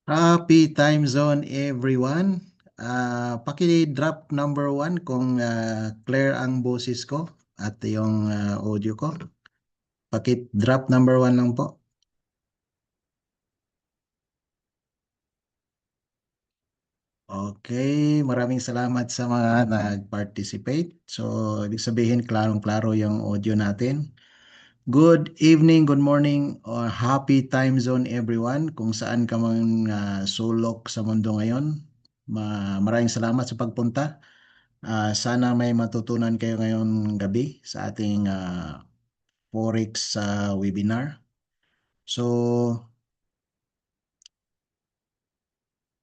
Happy time zone everyone. Paki-drop number one kung clear ang boses ko at yung audio ko. Paki-drop number one lang po. Okay, maraming salamat sa mga nag-participate. So, ibig sabihin, klarong-klaro yung audio natin. Good evening, good morning, or happy time zone everyone kung saan ka man sulok sa mundo ngayon. Maraming salamat sa pagpunta. Sana may matutunan kayo ngayong gabi sa ating Forex webinar. So,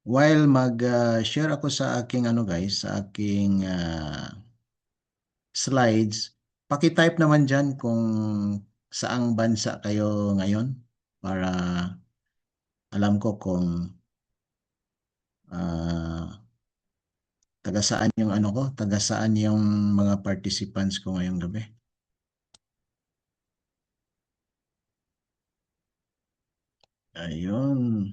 while mag-share ako sa aking guys, sa aking slides, paki-type naman diyan kung saang bansa kayo ngayon para alam ko kung ah, taga saan yung taga saan yung mga participants ko ngayong gabi. Ayun.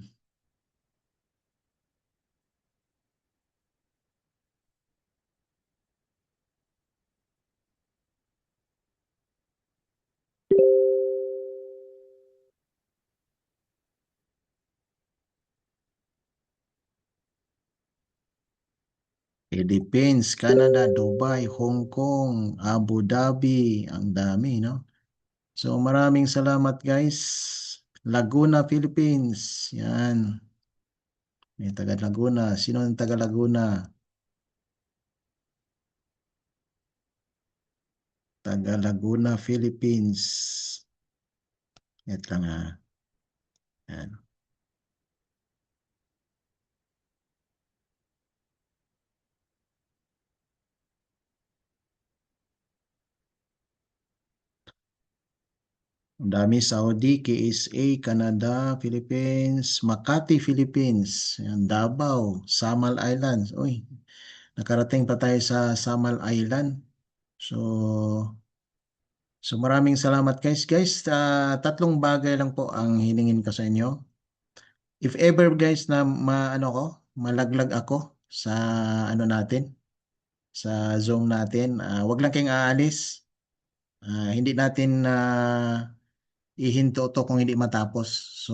Philippines, Canada, Dubai, Hong Kong, Abu Dhabi, ang dami, no? So maraming salamat guys. Laguna, Philippines. Yan. May taga Laguna. Sino ang taga Laguna? Taga Laguna, Philippines. Yan lang ha. Yan. Ang dami, Saudi, KSA, Canada, Philippines, Makati, Philippines, yan, Davao, Samal Islands. Uy, nakarating pa tayo sa Samal Island. So, maraming salamat guys. Guys, tatlong bagay lang po ang hiningin ko sa inyo. If ever guys na malaglag ako sa natin, sa Zoom natin, wag lang kayong aalis. Hindi natin ihinto to kung hindi matapos. So,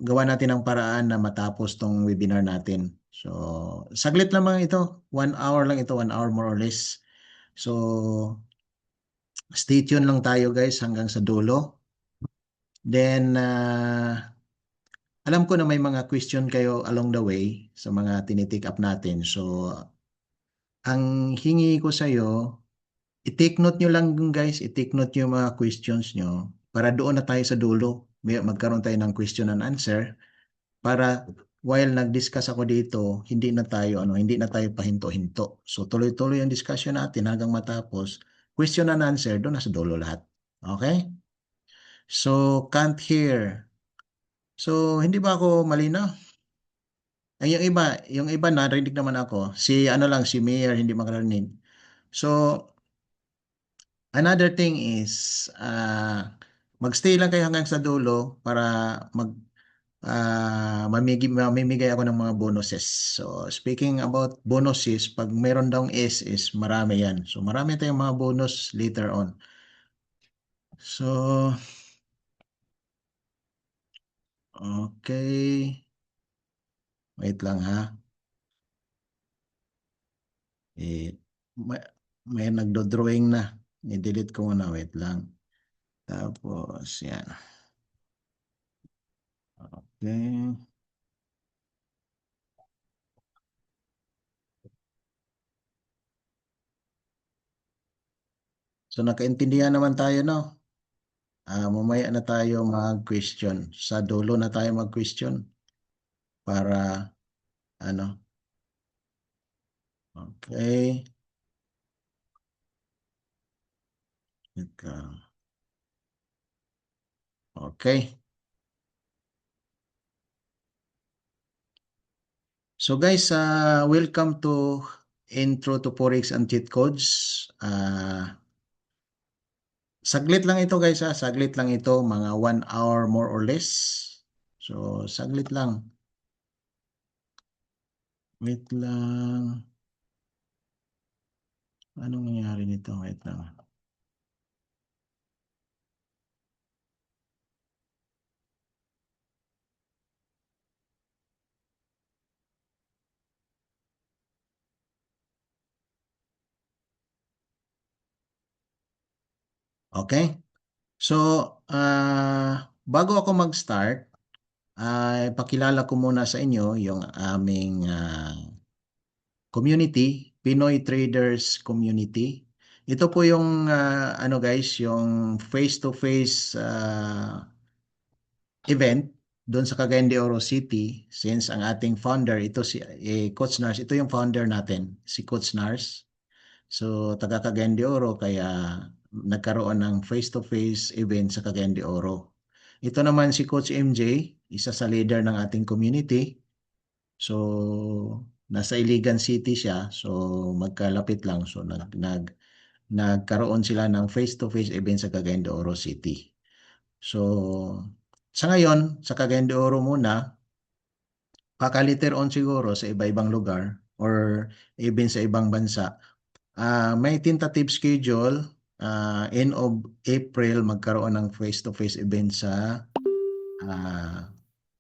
gawa natin ang paraan na matapos tong webinar natin. So, saglit lamang ito. 1 hour lang ito, 1 hour more or less. So, stay tuned lang tayo guys hanggang sa dulo. Then, alam ko na may mga question kayo along the way sa mga tinitik up natin. So, ang hingi ko sa iyo, i-take note nyo lang guys, i-take note yung mga questions nyo para doon na tayo sa dulo. Magkaroon tayo ng question and answer para while nag-discuss ako dito, hindi na tayo pahinto-hinto. So tuloy-tuloy ang discussion natin hanggang matapos. Question and answer doon na sa dulo lahat. Okay? So can't hear. So hindi ba ako malinaw? Ay, yung iba narinig naman ako. Si Mayor hindi makarinig. So another thing is magstay lang kayo hanggang sa dulo para mamimigay ako ng mga bonuses. So, speaking about bonuses, pag meron daw SS, marami yan. So, marami tayong mga bonus later on. So, okay. Wait lang ha. Eh, may, may nagdo-drawing na. I-delete ko muna. Wait lang. Tapos, yan. Okay. So, nakaintindihan naman tayo, no? Mamaya na tayo mag-question. Sa dulo na tayo mag-question para ano. Okay. Ika. Okay. So guys, welcome to Intro to Forex and Cheat Codes. Saglit lang ito guys saglit lang ito, mga 1 hour more or less. So saglit lang. Wait lang. Anong nangyari nito? Wait lang. Okay. So, bago ako mag-start, ay pakilala ko muna sa inyo yung aming community, Pinoy Traders Community. Ito po yung ano guys, yung face-to-face event doon sa Cagayan de Oro City, since ang ating founder ito si Coach Nars, ito yung founder natin, si Coach Nars. So taga Cagayan de Oro kaya nagkaroon ng face-to-face event sa Cagayan de Oro. Ito naman si Coach MJ, isa sa leader ng ating community. So nasa Iligan City siya, so magkalapit lang. So nagkaroon sila ng face-to-face event sa Cagayan de Oro City. So sa ngayon, sa Cagayan de Oro muna, later on siguro sa iba-ibang lugar or even sa ibang bansa. May tentative schedule, end of April magkaroon ng face-to-face event sa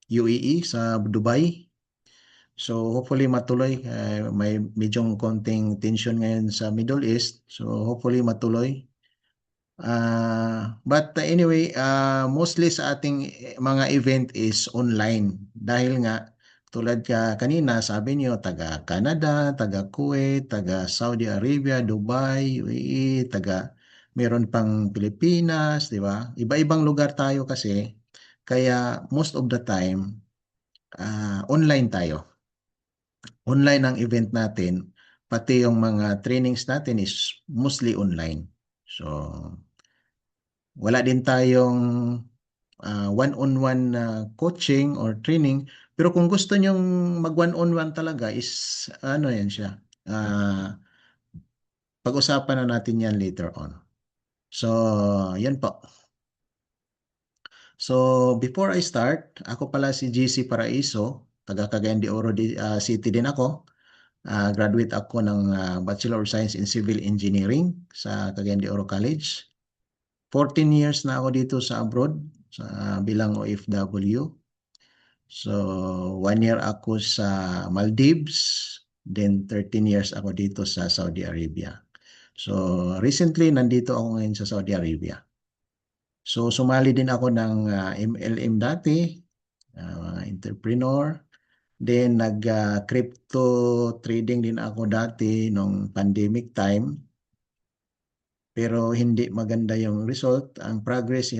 UAE, sa Dubai. So hopefully matuloy. May medyong konting tension ngayon sa Middle East. So hopefully matuloy. But anyway, mostly sa ating mga event is online. Dahil nga, tulad ka kanina, sabi niyo, taga Canada, taga Kuwait, taga Saudi Arabia, Dubai, UAE, meron pang Pilipinas, di ba? Iba-ibang lugar tayo kasi. Kaya most of the time, online tayo. Online ang event natin, pati yung mga trainings natin is mostly online. So, wala din tayong one-on-one na coaching or training. Pero kung gusto nyong mag one-on-one talaga is ano yan siya. Pag-usapan na natin yan later on. So, yan po. So, before I start, ako pala si GC Paraiso, taga Cagayan de Oro City din ako. Graduate ako ng Bachelor of Science in Civil Engineering sa Cagayan de Oro College. 14 years na ako dito sa abroad bilang OFW. So, 1 year ako sa Maldives, then 13 years ako dito sa Saudi Arabia. So, recently nandito ako ngayon sa Saudi Arabia. So, sumali din ako ng MLM dati, entrepreneur. Then, nag-crypto trading din ako dati nung pandemic time. Pero hindi maganda yung result. Ang progress,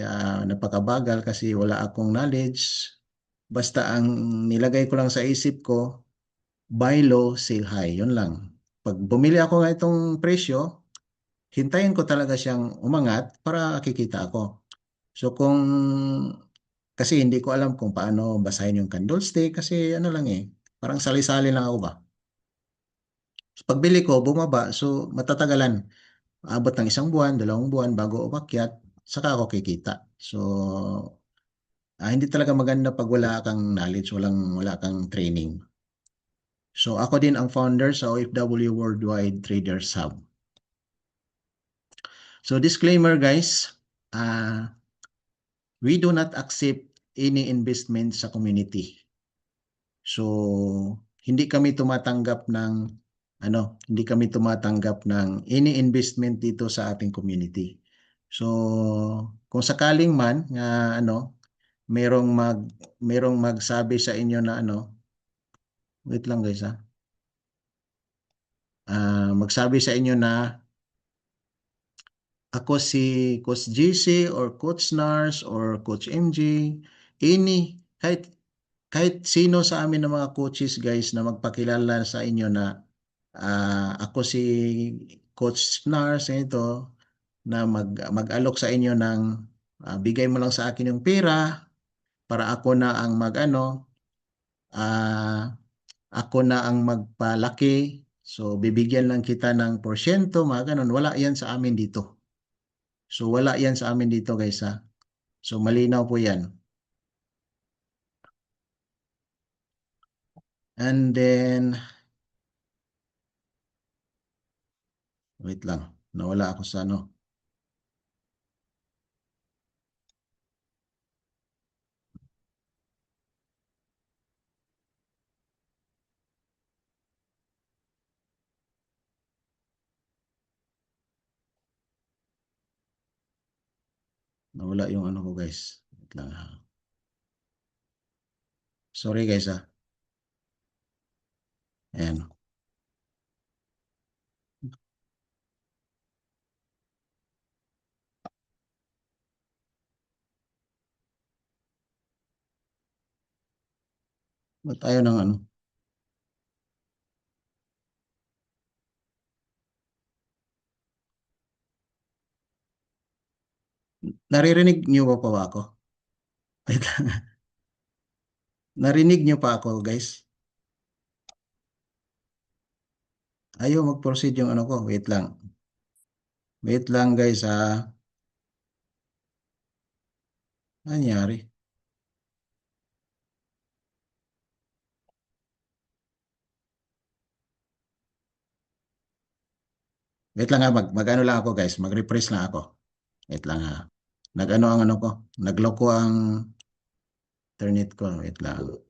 napakabagal kasi wala akong knowledge. Basta ang nilagay ko lang sa isip ko, buy low, sell high. Yun lang. Pag bumili ako ng itong presyo, hintayin ko talaga siyang umangat para kikita ako. So kasi hindi ko alam kung paano basahin yung candlestick kasi ano lang parang sali-sali lang ako ba. So, pagbili ko, bumaba, so matatagalan. Abot ng 1 buwan, 2 buwan bago umakyat, saka ako kikita. So, hindi talaga maganda pag wala kang knowledge, wala kang training. So ako din ang founder sa OFW Worldwide Traders Hub. So disclaimer guys, we do not accept any investment sa community. So hindi kami tumatanggap ng hindi kami tumatanggap ng any investment dito sa ating community. So kung sakaling man nga merong merong magsabi sa inyo na wait lang guys magsabi sa inyo na ako si Coach GC or Coach Nars or Coach MJ, kahit sino sa amin ng mga coaches guys na magpakilala sa inyo na ako si Coach Nars ito na mag-alok sa inyo ng bigay mo lang sa akin yung pera para ako na ang ah, ako na ang magpalaki. So bibigyan lang kita ng porsyento, mga ganun. Wala yan sa amin dito. So wala yan sa amin dito guys ha. So malinaw po yan. And then Wait lang. Nawala ako sa ano. Nawala yung ano ko guys. Wait lang ha. Sorry guys ha. Ayan. Ba't ayaw ng ano? Naririnig niyo pa pa ba ako? Wait lang. Narinig niyo pa ako guys? Ayaw mag-proceed yung ano ko. Wait lang. Wait lang guys ha. Ano nangyari? Wait lang ha. Mag-ano lang ako guys. Mag-refresh lang ako. Wait lang ha. Nag-ano ang ano ko. Nagloko ang internet ko. Wait lang.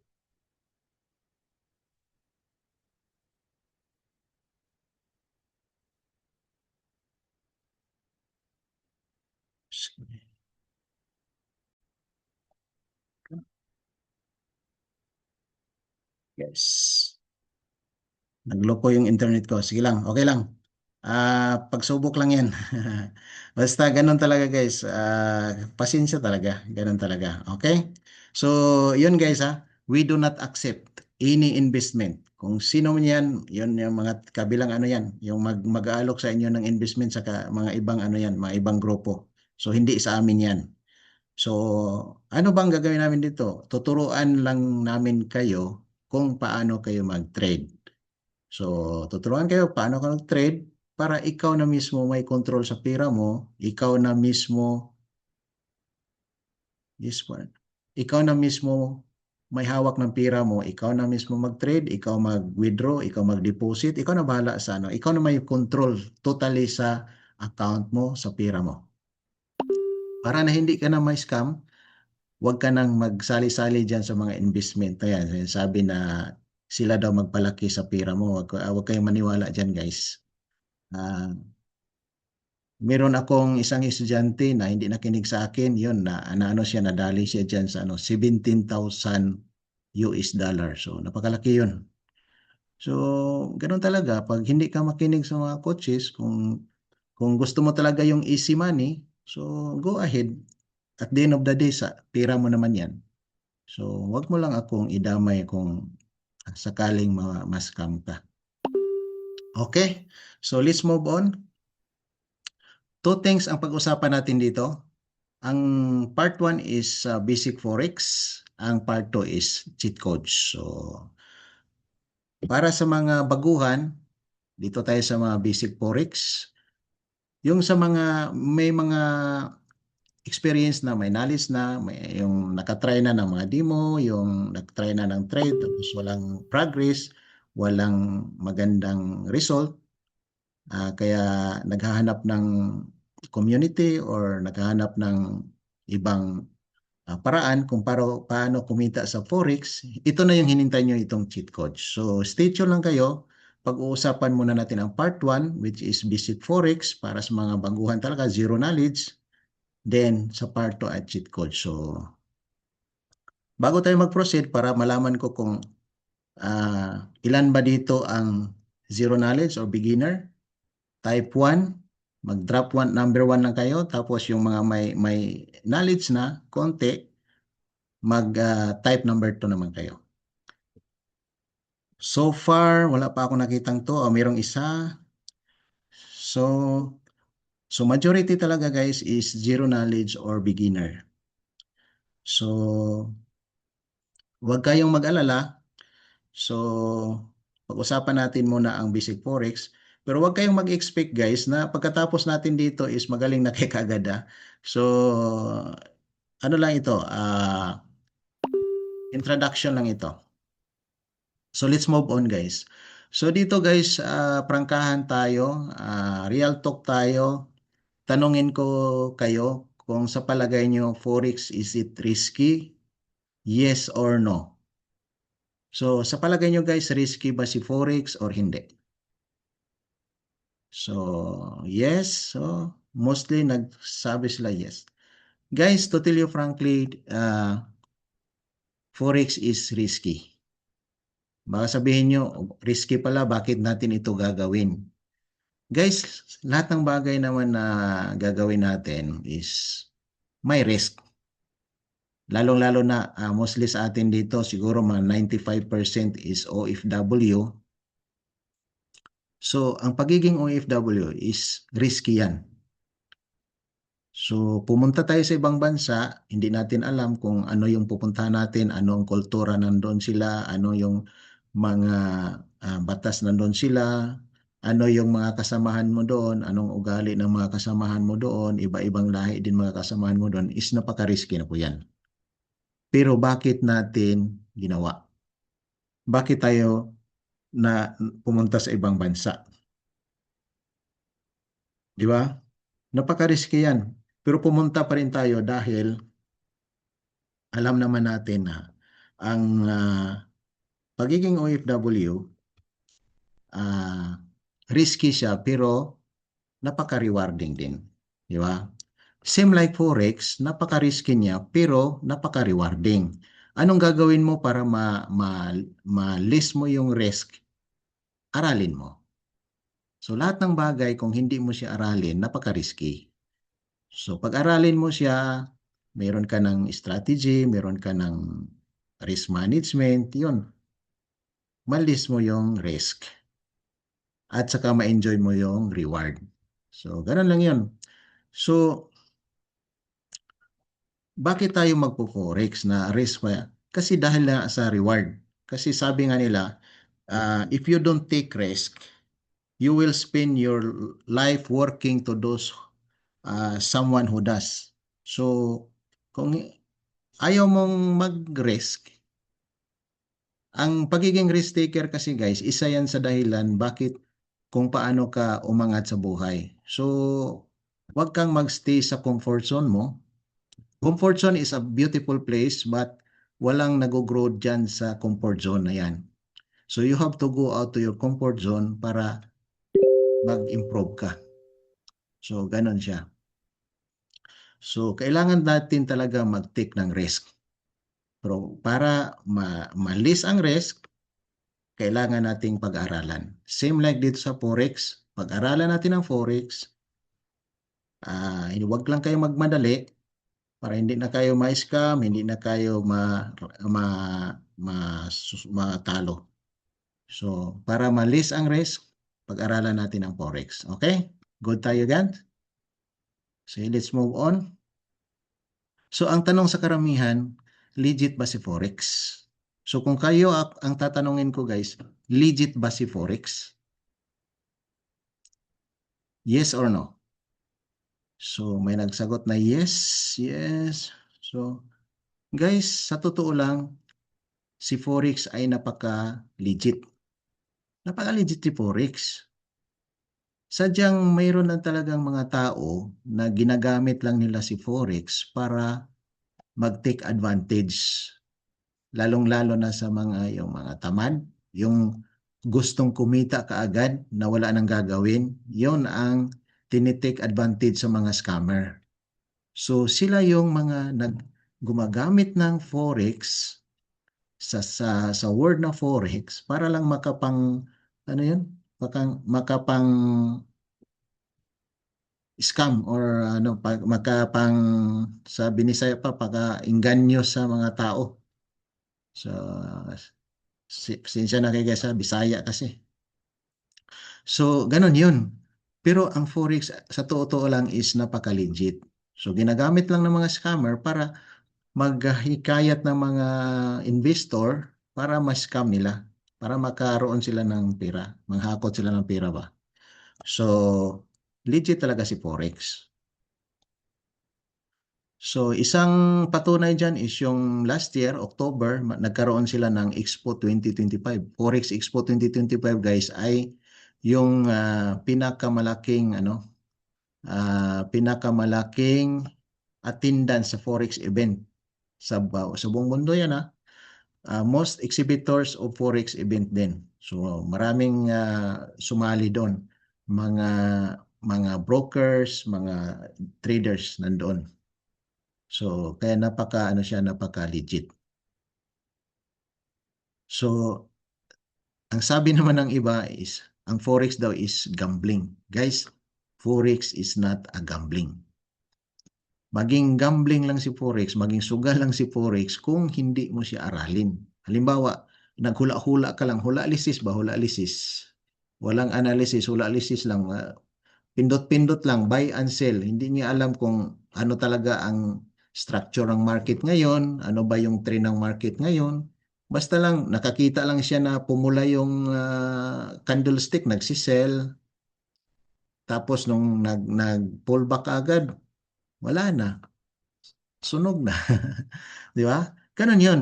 Yes. Nagloko yung internet ko. Sige lang, okay lang. Pagsubok lang yan. Basta ganun talaga guys. Pasensya talaga. Ganun talaga. Okay? So, yun guys ha. We do not accept any investment. Kung sino man yan, yun yung mga kabilang ano yan. Yung mag-aalok sa inyo ng investment sa mga ibang ano yan, mga ibang grupo. So, hindi sa amin yan. So, ano bang gagawin namin dito? Tuturuan lang namin kayo kung paano kayo mag-trade. So, tuturuan kayo paano ka mag-trade para ikaw na mismo may control sa pera mo, ikaw na mismo, this one, ikaw na mismo may hawak ng pera mo, ikaw na mismo mag-trade, ikaw mag-withdraw, ikaw mag-deposit, ikaw na bahala sa ano, ikaw na may control totally sa account mo, sa pera mo. Para na hindi ka na may scam, huwag ka nang magsali-sali dyan sa mga investment. Ayan, sabi na sila daw magpalaki sa pera mo. Huwag kayong maniwala dyan, guys. Ah, meron akong isang estudyante na hindi nakinig sa akin, yun, na ano siya, nadali siya dyan sa ano, 17,000 US dollar. So, napakalaki yun. So, ganun talaga. Pag hindi ka makinig sa mga coaches, kung gusto mo talaga yung easy money, so go ahead. At the end of the day, sa pera mo naman yan. So, wag mo lang akong idamay kung sakaling ma-scam ka. Okay? So, let's move on. Two things ang pag-usapan natin dito. Ang part 1 is basic forex. Ang part 2 is cheat codes. So, para sa mga baguhan, dito tayo sa mga basic forex. Yung sa mga may mga experience na, may knowledge na, may yung nakatry na ng mga demo, yung nagtry na ng trade, tapos walang progress, walang magandang result, kaya naghahanap ng community or naghahanap ng ibang paraan kung paano kumita sa Forex, ito na yung hinintay nyo itong cheat code. So stay tuned lang kayo. Pag-uusapan muna natin ang part 1 which is basic Forex para sa mga baguhan talaga, zero knowledge. Then sa part 2 at cheat code. So bago tayo mag-proceed para malaman ko kung ilan ba dito ang zero knowledge or beginner, type 1, mag-drop number 1 lang kayo. Tapos yung mga may knowledge na konti, mag-type number 2 naman kayo. So far, wala pa ako nakitang to. Mayroong isa. So, majority talaga guys is zero knowledge or beginner. So, huwag kayong mag-alala. So, pag-usapan natin muna ang basic forex. Pero huwag kayong mag-expect guys na pagkatapos natin dito is magaling na kayo kagad. So, ano lang ito? Introduction lang ito. So let's move on guys. So dito guys, prangkahan tayo, real talk tayo. Tanungin ko kayo kung sa palagay nyo, Forex, is it risky? Yes or no? So sa palagay nyo guys, risky ba si Forex or hindi? So yes, so mostly nagsabi sila yes. Guys, to tell you frankly, Forex is risky. Baka sabihin nyo, risky pala, bakit natin ito gagawin? Guys, lahat ng bagay naman na gagawin natin is may risk. Lalong-lalo na mostly sa atin dito, siguro mga 95% is OFW. So, ang pagiging OFW is risky yan. So, pumunta tayo sa ibang bansa, hindi natin alam kung ano yung pupuntahan natin, ano ang kultura nandoon sila, ano yung mga batas nandoon sila, ano yung mga kasamahan mo doon, anong ugali ng mga kasamahan mo doon, iba-ibang lahi din mga kasamahan mo doon, is napaka-risky na po yan. Pero bakit natin ginawa? Bakit tayo na pumunta sa ibang bansa? Di ba? Napaka-risky yan. Pero pumunta pa rin tayo dahil alam naman natin na ang pagiging OFW, risky siya pero napaka-rewarding din. Di ba? Same like Forex, napaka-risky niya pero napaka-rewarding. Anong gagawin mo para ma-list mo yung risk? Aralin mo. So lahat ng bagay kung hindi mo siya aralin, napaka-risky. So pag-aralin mo siya, meron ka ng strategy, meron ka ng risk management, yun. Ma-list mo yung risk. At saka ma-enjoy mo yung reward. So ganun lang yun. So bakit tayo magpo-forex na risk pa? Kasi dahil na sa reward. Kasi sabi nga nila, if you don't take risk, you will spend your life working to those someone who does. So, kung ayaw mong mag-risk, ang pagiging risk taker kasi guys, isa yan sa dahilan bakit kung paano ka umangat sa buhay. So, wag kang magstay sa comfort zone mo. Comfort zone is a beautiful place but walang nag-grow dyan sa comfort zone na yan. So, you have to go out to your comfort zone para mag-improve ka. So, ganun siya. So, kailangan natin talaga mag-take ng risk. Pero para ma-list ang risk, kailangan nating pag-aralan. Same like dito sa Forex, pag-aralan natin ang Forex, huwag lang kayo magmadali para hindi na kayo ma-scam, hindi na kayo matalo. So, para ma-list ang risk, pag-aralan natin ang Forex. Okay? Good tayo gan? So, let's move on. So, ang tanong sa karamihan, legit ba si Forex? So, kung kayo ang tatanungin ko guys, legit ba si Forex? Yes or no? So, may nagsagot na yes, yes. So, guys, sa totoo lang, si Forex ay napaka-legit. Napaka-legit si Forex. Sadyang mayroon lang talagang mga tao na ginagamit lang nila si Forex para mag-take advantage. Lalong-lalo na sa yung mga tamad, yung gustong kumita kaagad na wala nang gagawin, yon ang tinitake advantage sa mga scammer. So sila yung mga gumagamit ng Forex sa word na Forex para lang ano yun? Makapang scam or ano makapang sa Binisaya pa pagka-inganyo sa mga tao. So sinsya na kayo sa Bisaya kasi. So ganun yun. Pero ang Forex sa totoo lang is napaka-legit. So ginagamit lang ng mga scammer para maghikayat ng mga investor para ma-scam nila, para makaroon sila ng pera, manghakot sila ng pera ba. So legit talaga si Forex. So isang patunay dyan is yung last year, October, nagkaroon sila ng Expo 2025. Forex Expo 2025 guys ay yung pinakamalaking pinakamalaking attendance sa Forex event sa buong mundo yan most exhibitors of Forex event din. So maraming sumali doon. Mga brokers, mga traders nandoon. So kaya napaka legit. So ang sabi naman ng iba is ang Forex daw is gambling. Guys, Forex is not a gambling. Maging gambling lang si Forex, maging sugal lang si Forex kung hindi mo siya aralin. Halimbawa, naghula-hula ka lang, hula-lisis ba? Hula-lisis. Walang analysis, hula-lisis lang. Pindot-pindot lang, buy and sell. Hindi niya alam kung ano talaga ang structure ng market ngayon, ano ba yung trend ng market ngayon. Basta lang, nakakita lang siya na pumula yung candlestick, nagsisell. Tapos nung nag-pullback agad, wala na. Sunog na. Di ba? Ganun yun.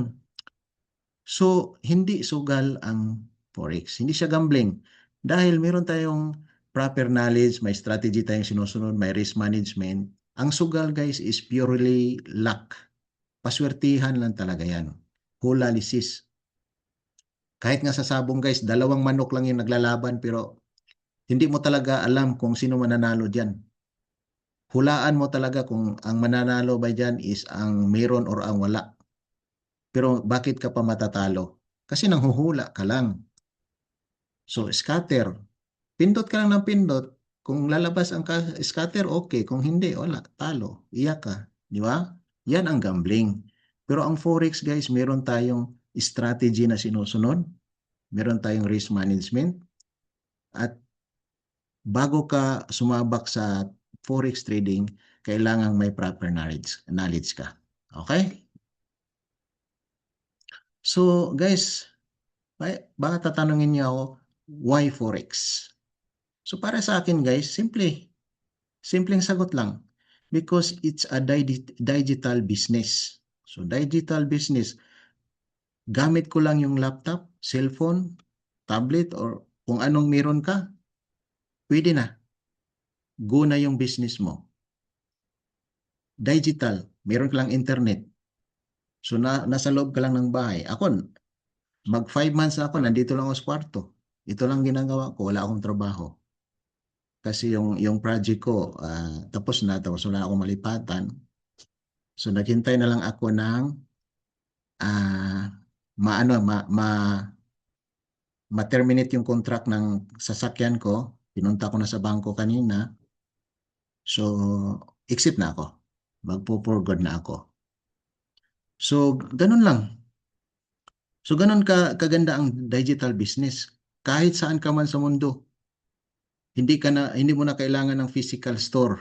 So, hindi sugal ang Forex. Hindi siya gambling. Dahil meron tayong proper knowledge, may strategy tayong sinusunod, may risk management. Ang sugal guys is purely luck. Paswertihan lang talaga yan. Hula-lisis. Kahit nga sa sabong guys, dalawang manok lang yung naglalaban pero hindi mo talaga alam kung sino mananalo dyan. Hulaan mo talaga kung ang mananalo ba dyan is ang meron or ang wala. Pero bakit ka pa matatalo? Kasi nanghuhula ka lang. So, scatter. Pindot ka lang ng pindot. Kung lalabas ang scatter, okay. Kung hindi, wala. Talo. Iyak ka. Di ba? Yan ang gambling. Pero ang Forex, guys, meron tayong strategy na sinusunod. Meron tayong risk management. At bago ka sumabak sa Forex trading, kailangan may proper knowledge ka. Okay? So, guys, baka tatanungin niyo ako, why Forex? So para sa akin guys, simpleng sagot lang. Because it's a digital business. So digital business, gamit ko lang yung laptop, cellphone, tablet, or kung anong meron ka, pwede na. Go na yung business mo. Digital, meron ka lang internet. So nasa loob ka lang ng bahay. Ako, mag 5 months ako, nandito lang ako sa kwarto. Ito lang ginagawa ko, wala akong trabaho. Kasi yung project ko, tapos wala akong malipatan. So naghintay na lang ako ng ah maano ma, ma ma-terminate yung contract ng sasakyan ko. Pinunta ko na sa bangko kanina. So exit na ako. Magpo-forward na ako. So ganun lang. So ganun kaganda ang digital business. Kahit saan ka man sa mundo, hindi mo na kailangan ng physical store.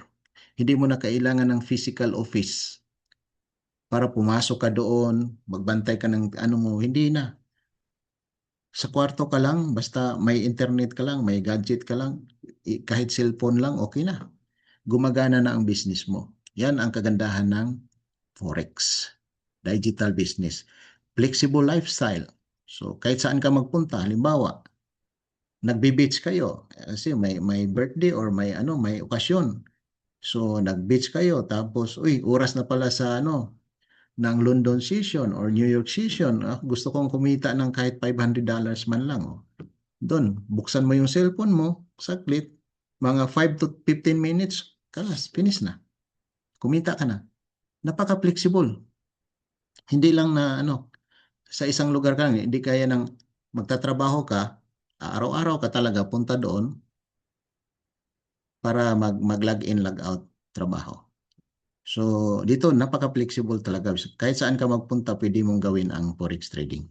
Hindi mo na kailangan ng physical office para pumasok ka doon, magbantay ka ng ano mo, hindi na. Sa kwarto ka lang, basta may internet ka lang, may gadget ka lang, kahit cellphone lang, okay na. Gumagana na ang business mo. Yan ang kagandahan ng Forex, digital business. Flexible lifestyle. So kahit saan ka magpunta, halimbawa, nagbe-beach kayo kasi may birthday or may okasyon. So nag-beach kayo tapos oras na pala sa ng London session or New York session. Gusto kong kumita ng kahit $500 man lang. Doon, buksan mo yung cellphone mo, saglit, mga 5 to 15 minutes, kalas, finish na. Kumita ka na. Napaka-flexible. Hindi lang na sa isang lugar ka lang, hindi kaya ng magtatrabaho ka, araw-araw ka talaga punta doon para mag-log in, log out trabaho. So, dito napaka-flexible talaga. Kahit saan ka magpunta, pwede mong gawin ang forex trading.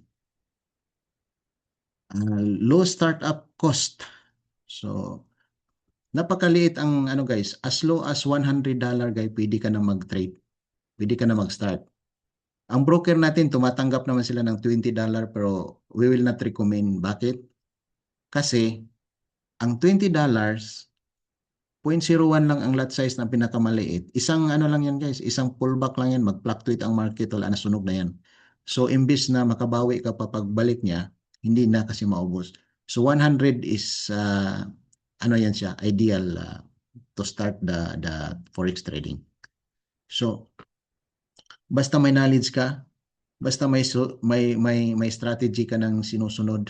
Low startup cost. So, napakaliit ang guys, as low as $100 guys, pwede ka na mag-trade. Pwede ka na mag-start. Ang broker natin, tumatanggap naman sila ng $20 pero we will not recommend. Bakit? Kasi ang $20 0.01 lang ang lot size ng pinakamaliit. Isang ano lang yan guys, isang pullback lang yan, mag-fluctuate ang market, wala na, sunog na yan. So imbis na makabawi ka pa pagbalik niya, hindi na kasi maubos. So 100 is ano yan siya, ideal to start the forex trading. So basta may knowledge ka, basta may strategy ka ng sinusunod,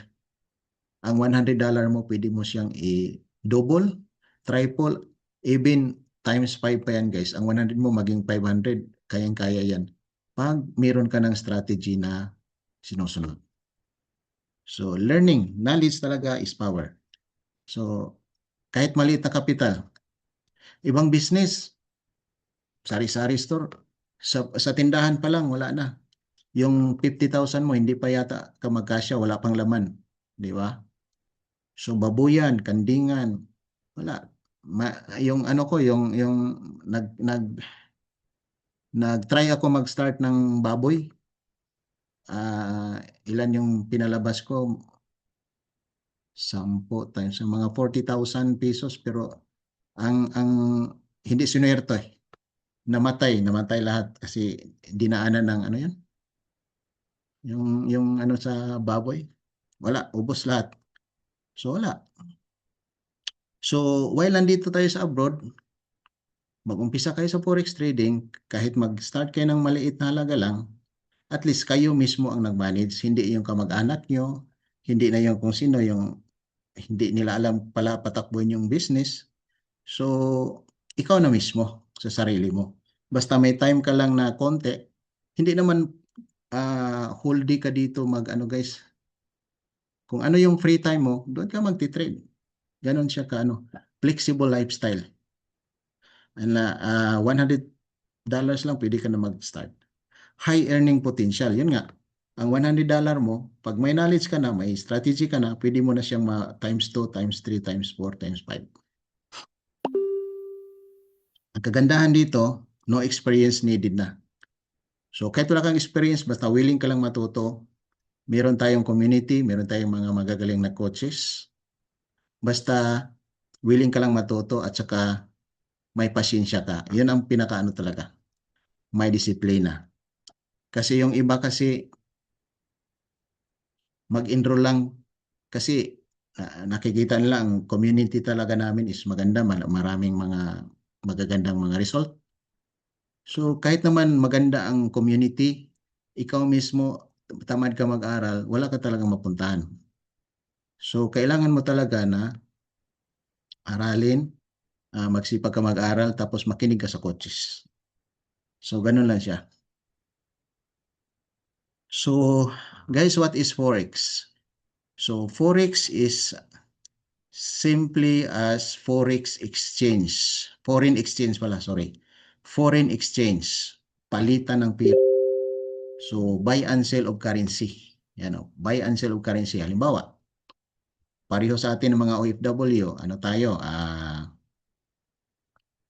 ang $100 mo pwede mo siyang i-double, triple, even times 5 pa yan guys. Ang 100 mo maging 500, kayang-kaya yan. Pag meron ka ng strategy na sinusunod. So learning, knowledge talaga is power. So kahit maliit na kapital, ibang business, sari-sari store, sa tindahan pa lang wala na. Yung 50,000 mo hindi pa yata ka magkasya, wala pang laman, di ba? So babuyan, kandingan, wala. Yung ano ko, yung nag-try ako mag-start ng baboy. Ilan yung pinalabas ko? 10 times, mga 40,000 pesos, pero ang hindi sinerto eh. Namatay lahat kasi dinaanan ng ano yan? Yung ano sa baboy. Wala, ubos lahat. So wala. So while nandito tayo sa abroad, mag-umpisa kayo sa forex trading, kahit mag-start kayo ng maliit na halaga lang, at least kayo mismo ang nag-manage, hindi yung kamag-anak nyo, hindi na yung kung sino, yung hindi nila alam pala patakbuhin yung business. So, ikaw na mismo sa sarili mo. Basta may time ka lang na konti, hindi naman whole day ka dito ano guys. Kung ano yung free time mo, doon ka magti-trade. Ganon siya ka flexible lifestyle. And $100 lang pwede ka na mag-start. High earning potential, yun nga. Ang $100 mo, pag may knowledge ka na, may strategy ka na, pwede mo na siyang times 2, times 3, times 4, times 5. Ang kagandahan dito, no experience needed na. So kahit wala kang experience, basta willing ka lang matuto, meron tayong community, meron tayong mga magagaling na coaches. Basta willing ka lang matuto at saka may pasensya ka. Yun ang pinakaano talaga. May disiplina. Kasi yung iba kasi mag-enroll lang kasi nakikita nila ang community talaga namin is maganda, maraming mga magagandang mga result. So kahit naman maganda ang community, ikaw mismo tamad ka mag-aral, wala ka talagang mapuntahan. So kailangan mo talaga na aralin, magsipag ka mag-aral, tapos makinig ka sa coaches. So ganun lang siya. So guys, what is Forex? So Forex is simply as forex exchange. Foreign exchange pala, sorry. Foreign exchange. Palitan ng pera. So buy and sell of currency. Yan o, buy and sell of currency. Halimbawa, pareho sa atin ng mga OFW, ano tayo,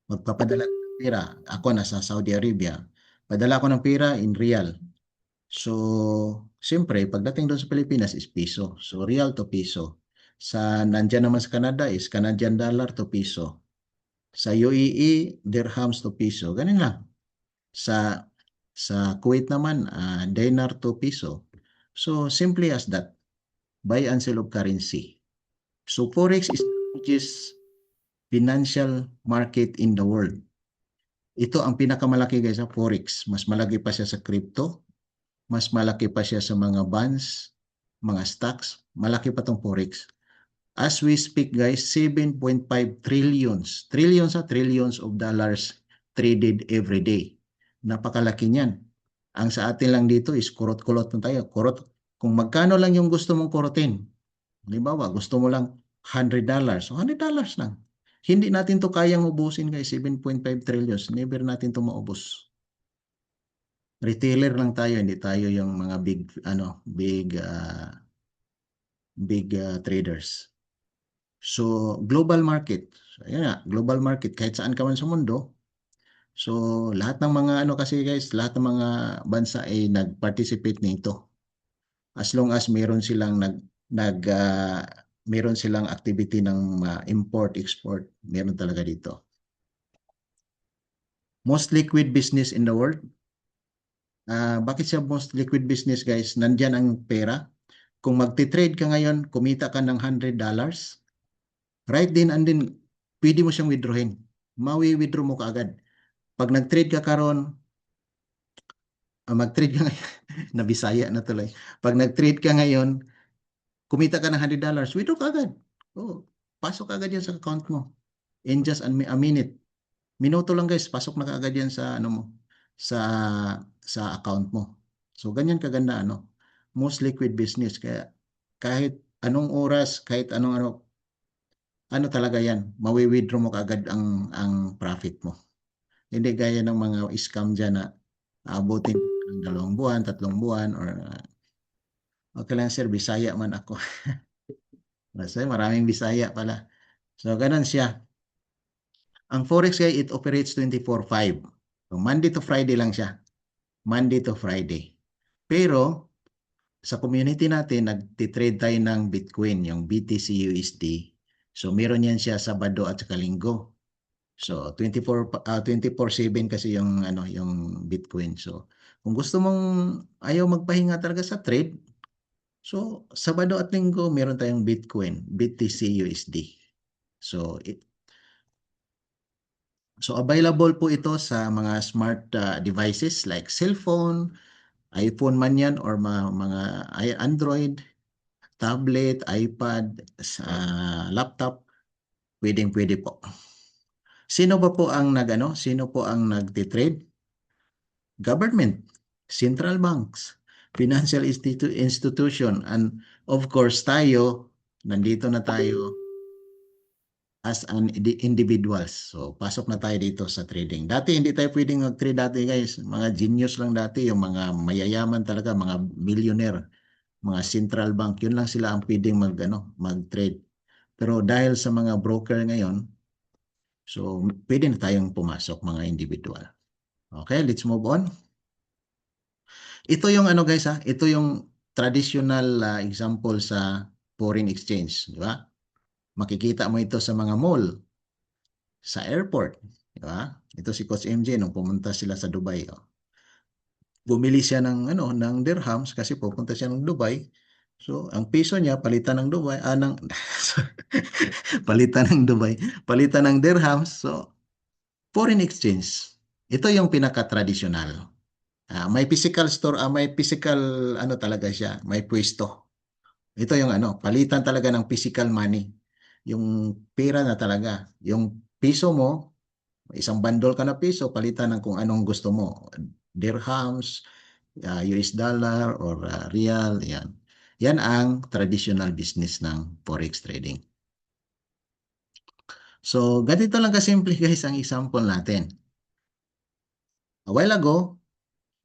magpapadala ng pera. Ako nasa Saudi Arabia. Padala ko ng pera in real. So, siyempre, pagdating doon sa Pilipinas is piso. So, real to piso. Nandyan naman sa Canada is Canadian dollar to piso. Sa UAE, dirhams to piso. Ganun lang. Sa Kuwait naman, dinar to piso. So, simply as that. Buy and sell of currency. So, Forex is the largest financial market in the world. Ito ang pinakamalaki guys sa Forex. Mas malaki pa siya sa crypto. Mas malaki pa siya sa mga bonds, mga stocks. Malaki pa tong Forex. As we speak guys, 7.5 trillions. Trillions of dollars traded every day. Napakalaki niyan. Ang sa atin lang dito is kurot-kulot na tayo. Kung magkano lang yung gusto mong kurotin. Halimbawa, gusto mo lang $100. So $100 lang. Hindi natin to kayang ubusin guys, 7.5 trillions. Never natin to maubos. Retailer lang tayo, hindi tayo yung mga big traders. So, global market. So, ayan nga, global market kahit saan ka man sa mundo. So, lahat ng mga kasi guys, lahat ng mga bansa ay nag-participate nito. As long as meron silang meron silang activity ng import, export. Meron talaga dito. Most liquid business in the world. Bakit siya most liquid business, guys? Nandyan ang pera. Kung magti-trade ka ngayon, kumita ka ng $100, right din and then pwede mo siyang withdrawin. Mawi-withdraw mo kaagad. Pag nag-trade ka karon, mag-trade ka ngayon, nabisaya na tuloy. Pag nag-trade ka ngayon, kumita ka ng $100, withdraw ka agad. Oh, pasok agad yan sa account mo. In just a minute. Minuto lang, guys, pasok na kaagad yan sa ano mo, sa account mo. So ganyan kaganda most liquid business, kaya kahit anong oras, kahit anong ano talaga yan, mawi-withdraw mo kaagad ang profit mo. Hindi gaya ng mga scam dyan na aabutin ng 2 buwan, 3 buwan, or okay lang sir, Bisaya man ako. Kasi maraming Bisaya pala. So ganun siya. Ang Forex guy, it operates 24/5. So Monday to Friday lang siya. Monday to Friday. Pero sa community natin, nagtitrade tayo ng Bitcoin, yung BTC USD. So meron yan siya Sabado at saka Linggo. So 24/7 kasi yung yung Bitcoin. So kung gusto mong ayaw magpahinga talaga sa trade, so Sabado at Linggo meron tayong Bitcoin, BTC USD. So available po ito sa mga smart devices like cellphone, iPhone man yan, or mga Android, tablet, iPad, laptop, pwedeng-pwede po. Sino ba po ang sino po ang nagtitrade? Government, central banks, financial institution, and of course tayo, nandito na tayo as an individuals. So pasok na tayo dito sa trading. Dati hindi tayo pwedeng mag-trade dati, guys. Mga genius lang dati, yung mga mayayaman talaga, mga millionaire, mga central bank, yun lang sila ang pwedeng mag-trade. Pero dahil sa mga broker ngayon, so pwede na tayong pumasok mga individual. Okay, let's move on. Ito yung guys, ito yung traditional example sa foreign exchange, di ba? Makikita mo ito sa mga mall, sa airport, di ba? Ito si Coach MJ nung pumunta sila sa Dubai. Oh. Bumili siya ng dirhams kasi pupunta siya ng Dubai. So, ang piso niya palitan ng Dubai, palitan ng Dubai, palitan ng dirhams. So, foreign exchange. Ito yung pinaka-traditional. May physical store, may physical talaga siya, may pwesto. Ito yung palitan talaga ng physical money. Yung pera na talaga. Yung piso mo, isang bandol ka na piso, palitan ng kung anong gusto mo. Dirhams, US dollar, or real, yan. Yan ang traditional business ng forex trading. So, ganito lang kasimple guys ang example natin. A while ago,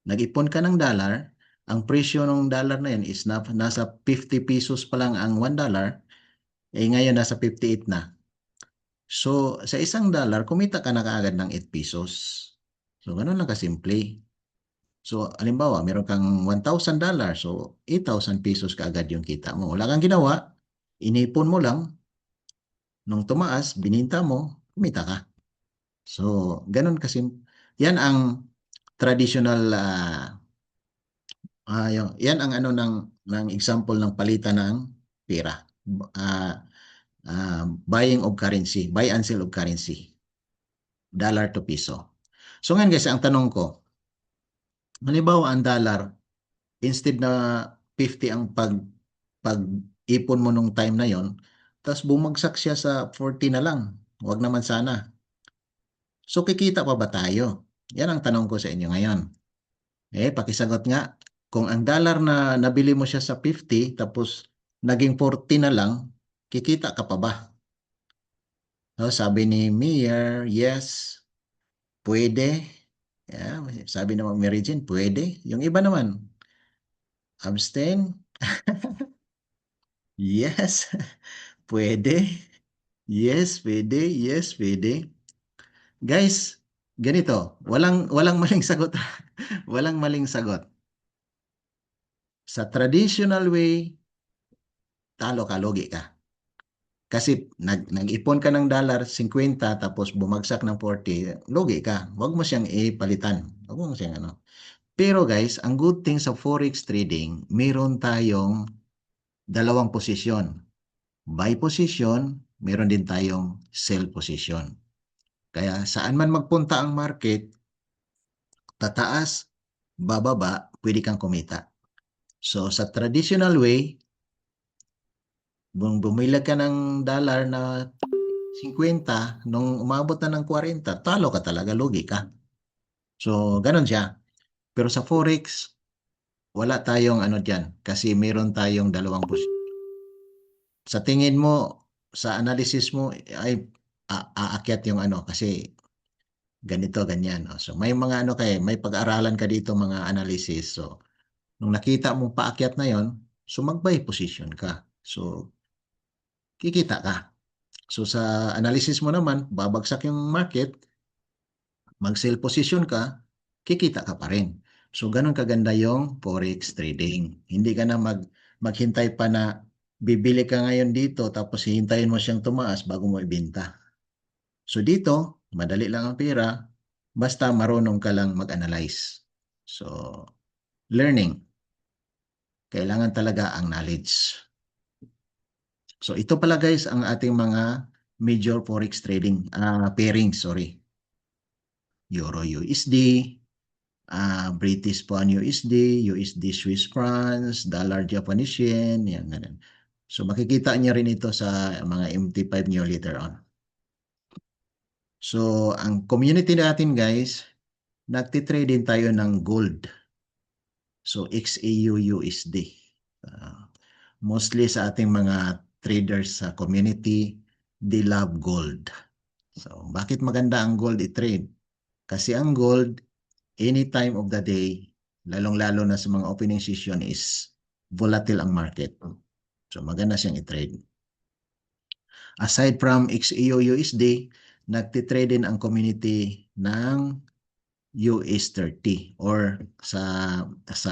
nag-ipon ka ng dollar, ang presyo ng dollar na yan is nasa 50 pesos pa lang ang $1, ngayon nasa 58 na. So, sa isang dollar, kumita ka na kaagad ng 8 pesos. So, ganun lang kasimple. So, halimbawa, meron kang $1,000, so 8,000 pesos kaagad yung kita mo. Wala kang ginawa, inipon mo lang, nung tumaas, bininta mo, kumita ka. So, ganun kasimple. Yan ang traditional yan ang ng example ng palitan ng pera. Buying of currency, buy and sell of currency. Dollar to piso. So ngayon guys, ang tanong ko, halimbawa ang dollar, instead na 50 ang pag-ipon mo nung time na yon, tapos bumagsak siya sa 40 na lang. Huwag naman sana. So kikita pa ba tayo? Yan ang tanong ko sa inyo ngayon. Pakisagot nga. Kung ang dollar na nabili mo siya sa 50 tapos naging 40 na lang, kikita ka pa ba? No, sabi ni Mayor, yes, pwede. Yeah, sabi naman Mary Jane, pwede. Yung iba naman, abstain. Yes, pwede. Yes, pwede. Yes, pwede. Guys, ganito, walang maling sagot. Walang maling sagot. Sa traditional way, talo ka, logi ka. Kasi nag-ipon ka ng dollar 50 tapos bumagsak ng 40, lugi ka. Huwag mo siyang ipalitan. Huwag mo siyang ano. Pero guys, ang good thing sa forex trading, meron tayong dalawang posisyon. Buy position, meron din tayong sell position. Kaya saan man magpunta ang market, tataas, bababa, pwede kang kumita. So sa traditional way, bumili ka ng dollar na 50, nung umabot na ng 40, talo ka talaga, lugi ka. So ganun siya. Pero sa forex, wala tayong ano diyan kasi meron tayong dalawang posisyon. Sa tingin mo, sa analysis mo ay aakyat yung ano kasi ganito, ganyan. Oh. So may mga ano kay, may pag-aralan ka dito mga analysis. So nung nakita mong paakyat na yon, so mag-buy position ka. So kikita ka. So sa analysis mo naman, babagsak yung market, mag-sell position ka, kikita ka pa rin. So ganun kaganda yung forex trading. Hindi ka na maghintay pa na bibili ka ngayon dito tapos hihintayin mo siyang tumaas bago mo ibenta. So dito, madali lang ang pera, basta marunong ka lang mag-analyze. So, learning. Kailangan talaga ang knowledge. So ito pala guys ang ating mga major forex trading pairings, sorry. Euro USD, British Pound USD, USD Swiss francs, Dollar Japanese Yen, yan ganun. So makikita niyo rin ito sa mga MT5 niyo later on. So ang community natin guys, nagtitrade din tayo ng gold. So XAU USD. Mostly sa ating mga traders sa community, they love gold. So bakit maganda ang gold i-trade? Kasi ang gold, any time of the day, lalong-lalo na sa mga opening session is volatile ang market. So maganda siyang i-trade. Aside from XAU USD, nagtitrade din ang community ng US30 or sa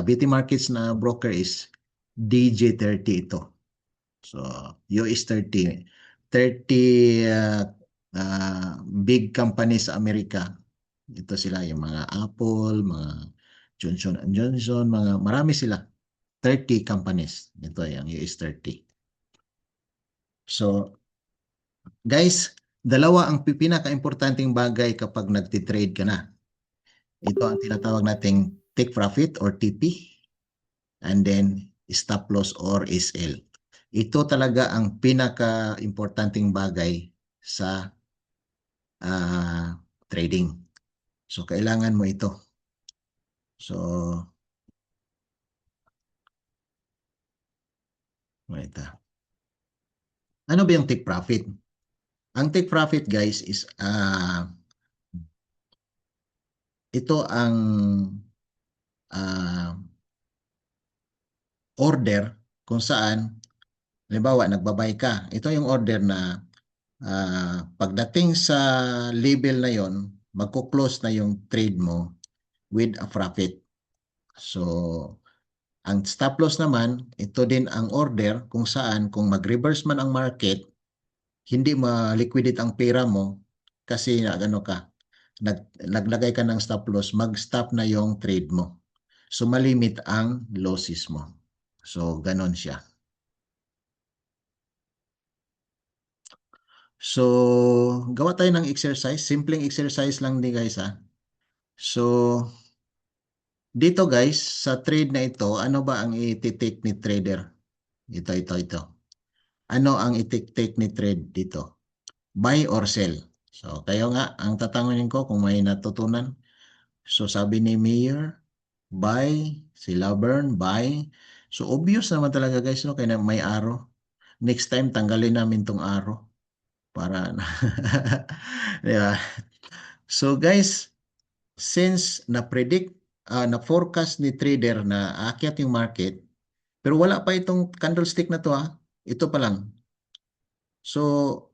BT Markets na broker is DJ30 ito. So US30, 30 big companies sa Amerika. Ito sila yung mga Apple, mga Johnson Johnson, mga marami sila. 30 companies. Ito yung US30. So guys, dalawa ang pinaka-importanting bagay kapag nagtitrade ka na. Ito ang tinatawag nating take profit or TP and then stop loss or SL. Ito talaga ang pinaka-importanting bagay sa trading. So kailangan mo ito. So wait. Ano ba yung take profit? Ang take profit guys is ito ang order kung saan halimbawa nagbabay ka. Ito yung order na pagdating sa level na yon, magko-close na yung trade mo with a profit. So ang stop loss naman, ito din ang order kung saan kung mag-reverse man ang market, hindi ma-liquidate ang pera mo kasi ano ka, naglagay ka ng stop loss, mag-stop na yung trade mo. So malimit ang losses mo. So ganon siya. So gawa tayo ng exercise, simpleng exercise lang din guys ha. So dito guys, sa trade na ito, ano ba ang i-take ni trader? Ito. Ano ang i-take ni trade dito? Buy or sell? So kayo nga, ang tatanungin ko kung may natutunan. So sabi ni Mayor, buy, si Laverne, buy. So obvious naman talaga guys, no? Kaya may arrow. Next time, tanggalin namin tong arrow. Para, di ba? So guys, since na-predict, na-forecast ni trader na aakyat yung market, pero wala pa itong candlestick na to ha. Ito pa lang. So,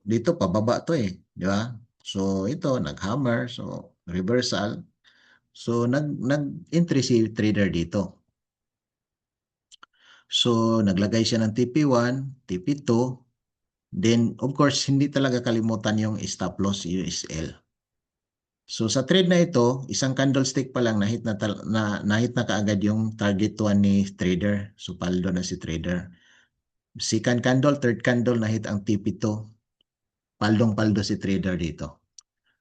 dito pababa to eh. Di ba? So, ito, nag-hammer. So, reversal. So, nag-entry si trader dito. So, naglagay siya ng TP1, TP2. Then, of course, hindi talaga kalimutan yung stop loss USL. So sa trade na ito, isang candlestick pa lang nahit na kaagad yung target 1 ni trader. So paldo na si trader. Second candle, third candle nahit ang TP2. Paldong-paldo si trader dito.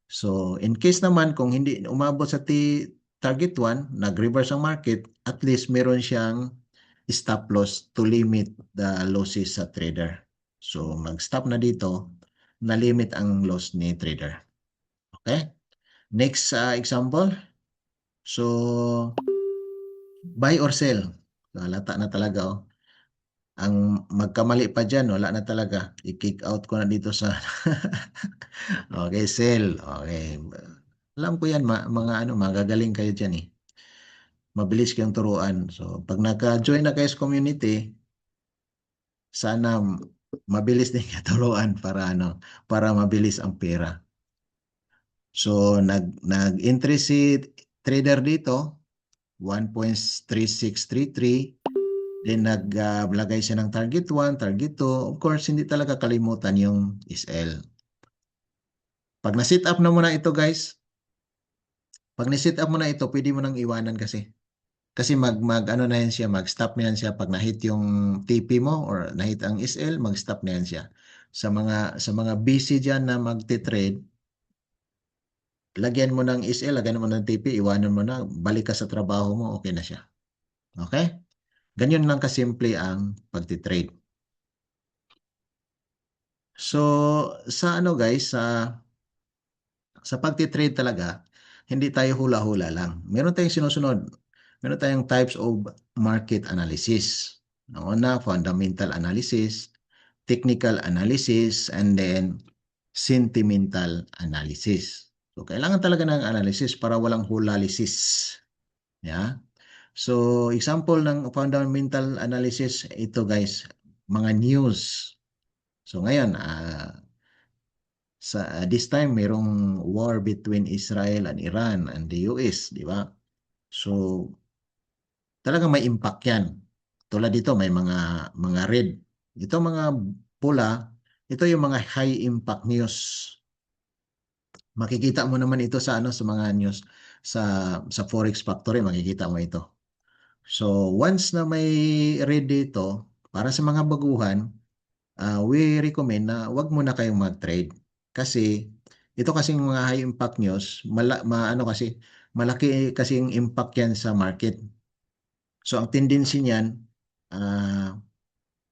So in case naman kung hindi umabot sa target 1, nag-reverse ang market, at least meron siyang stop loss to limit the losses sa trader. So mag-stop na dito, na-limit ang loss ni trader. Okay? Next example. So buy or sell. So, halata na talaga oh. Ang magkamali pa dyan, wala na talaga. I-kick out ko na dito sa okay, sell. Okay. Alam ko yan, mga ano, magagaling kayo dyan eh. Mabilis kayong turuan. So, pag naka-join na kayo sa community, sana mabilis din kayo turuan para ano, para mabilis ang pera. So, nag-entry si trader dito, 1.3633. Then naglagay siya ng target 1, target 2. Of course, hindi talaga kalimutan yung SL. Pag na-sit up na muna ito guys, pag na-sit up mo na ito, pwede mo nang iwanan kasi. Kasi mag ano na yan siya, mag-stop na yan siya pag na-hit yung TP mo or na-hit ang SL, mag-stop na yan siya. Sa mga busy diyan na magte-trade, lagyan mo ng SL, lagyan mo ng TP, iwanan mo na, balik ka sa trabaho mo, okay na siya. Okay? Ganyan lang kasimple ang pagte-trade. So, sa ano guys, sa pagtitrade talaga, hindi tayo hula-hula lang. Meron tayong sinusunod. Meron tayong types of market analysis. Ang una, fundamental analysis, technical analysis, and then sentimental analysis. So, kailangan talaga ng analysis para walang hulalysis. Yeah? So, example ng fundamental analysis, ito guys, mga news. So, ngayon, this time merong war between Israel and Iran and the US, di ba? So talagang may impact 'yan. Tulad dito may mga red. Ito mga pula, ito yung mga high impact news. Makikita mo naman ito sa ano sa mga news sa Forex Factory makikita mo ito. So once na may red dito para sa mga baguhan, we recommend na wag muna kayong mag-trade kasi ito kasing mga high impact news, ano kasi malaki kasing impact yan sa market. So ang tendency niyan, ah,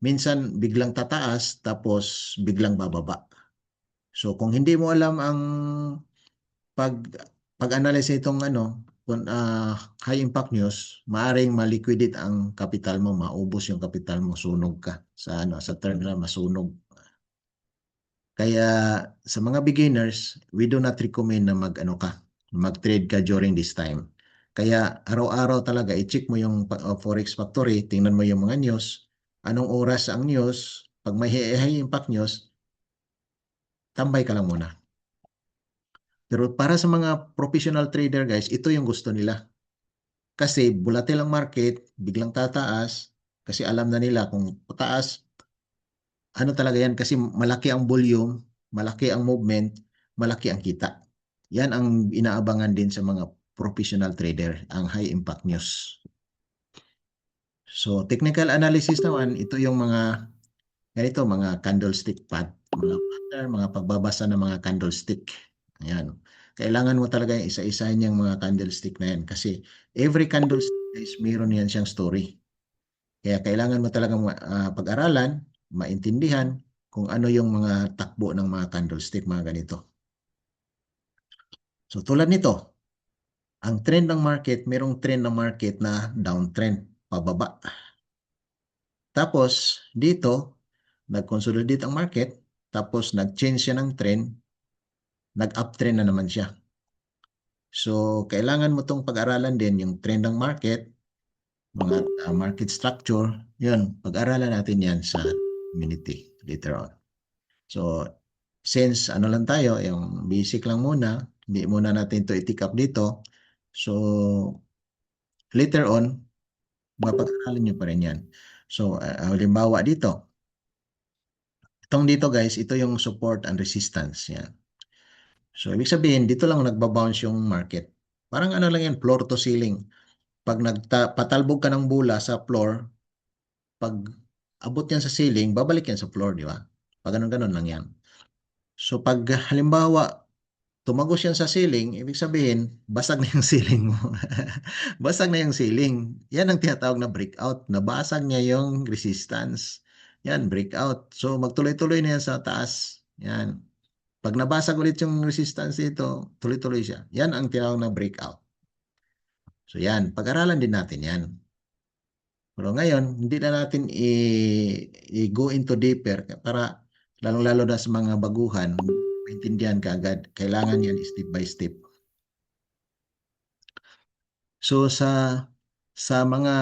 minsan biglang tataas tapos biglang bababa. So kung hindi mo alam ang pag pag-analyze itong ano, high impact news, maaring maliquidate ang kapital mo, maubos yung kapital mo, sunog ka sa ano, sa term na masunog. Kaya sa mga beginners, we do not recommend na mag-ano ka, mag-trade ka during this time. Kaya araw-araw talaga i-check mo yung Forex Factory, tingnan mo yung mga news, anong oras ang news, pag may high impact news, tambay ka lang muna. Pero para sa mga professional trader guys, ito yung gusto nila. Kasi volatile ang market, biglang tataas, kasi alam na nila kung pataas, ano talaga yan kasi malaki ang volume, malaki ang movement, malaki ang kita. Yan ang inaabangan din sa mga professional trader, ang high impact news. So technical analysis naman, ito yung mga ganito, mga candlestick pattern, mga pattern, mga pagbabasa ng mga candlestick. Ayan. Kailangan mo talaga yung isa-isahin yung mga candlestick na yan kasi every candlestick is meron yan siyang story. Kaya kailangan mo talagang pag-aralan, maintindihan kung ano yung mga takbo ng mga candlestick, mga ganito. So tulad nito, ang trend ng market, merong trend ng market na downtrend, pababa. Tapos dito, nag-consolidate ang market, tapos nag-change siya ng trend, nag-uptrend na naman siya. So kailangan mo tong pag-aralan din yung trend ng market, mga market structure, yun, pag-aralan natin yan sa community later on. So, since ano lang tayo, yung basic lang muna, hindi muna natin to i-tick up dito. So, later on, mapag-aralan nyo pa rin yan. So, halimbawa dito, Itong dito guys, ito yung support and resistance. Yan. So, ibig sabihin, dito lang nagbabounce yung market. Parang ano lang yan, floor to ceiling. Pag patalbog ka ng bula sa floor, pag abot yan sa ceiling, babalik yan sa floor, di ba? Pag ganun-ganun lang yan. So, pag halimbawa, tumagos yan sa ceiling, ibig sabihin, basag na yung ceiling mo. Basag na yung ceiling. Yan ang tinatawag na breakout. Nabasag niya yung resistance. Yan, breakout. So, magtuloy-tuloy na yan sa taas. Yan. Pag nabasag ulit yung resistance dito, tuloy-tuloy siya. Yan ang tinatawag na breakout. So, yan. Pag-aralan din natin yan. Pero ngayon, hindi na natin i-go into deeper para lalong-lalo na sa mga baguhan, maintindihan ka agad. Kailangan yan step by step. So sa mga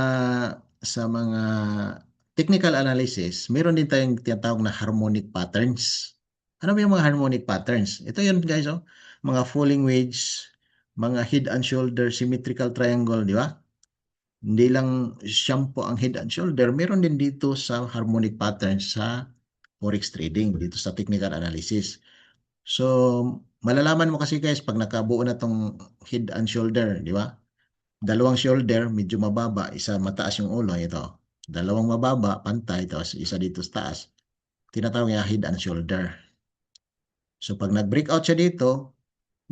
technical analysis, meron din tayong tinatawag na harmonic patterns. Ano ba yung mga harmonic patterns? Ito yun guys, oh. Mga falling wedge, mga head and shoulder symmetrical triangle, di ba? Hindi lang shampoo ang head and shoulder, meron din dito sa harmonic patterns sa forex trading, dito sa technical analysis. So, malalaman mo kasi guys pag nakabuo na tong head and shoulder, di ba? Dalawang shoulder, medyo mababa, isa mataas yung ulo, ito. Dalawang mababa, pantay, tapos isa dito sa taas. Tinatawag niya head and shoulder. So pag nag-breakout siya dito,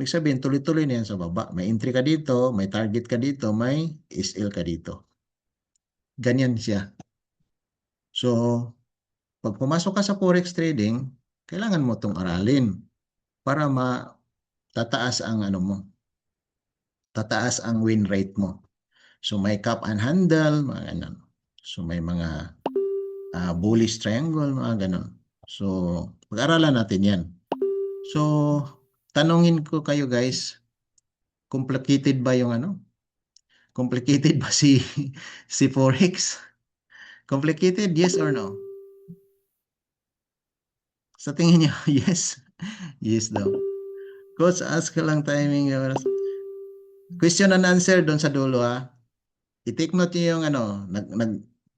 ibig sabihin tuloy-tuloy na yan sa baba. May entry ka dito, may target ka dito, may SL ka dito. Ganyan siya. So, pag pumasok ka sa forex trading, kailangan mo itong aralin para tataas ang ano mo, tataas ang win rate mo. So may cup and handle, mga ganun. So may mga bullish triangle, mga ganun. So, pag-aralan natin yan. So, tanungin ko kayo guys, complicated ba yung ano? Complicated ba si Forex? Complicated, yes or no? Sa tingin niyo, yes. Yes daw. Coach, ask ka lang timing. Question and answer doon sa dulo ha. I-take note niyo yung ano,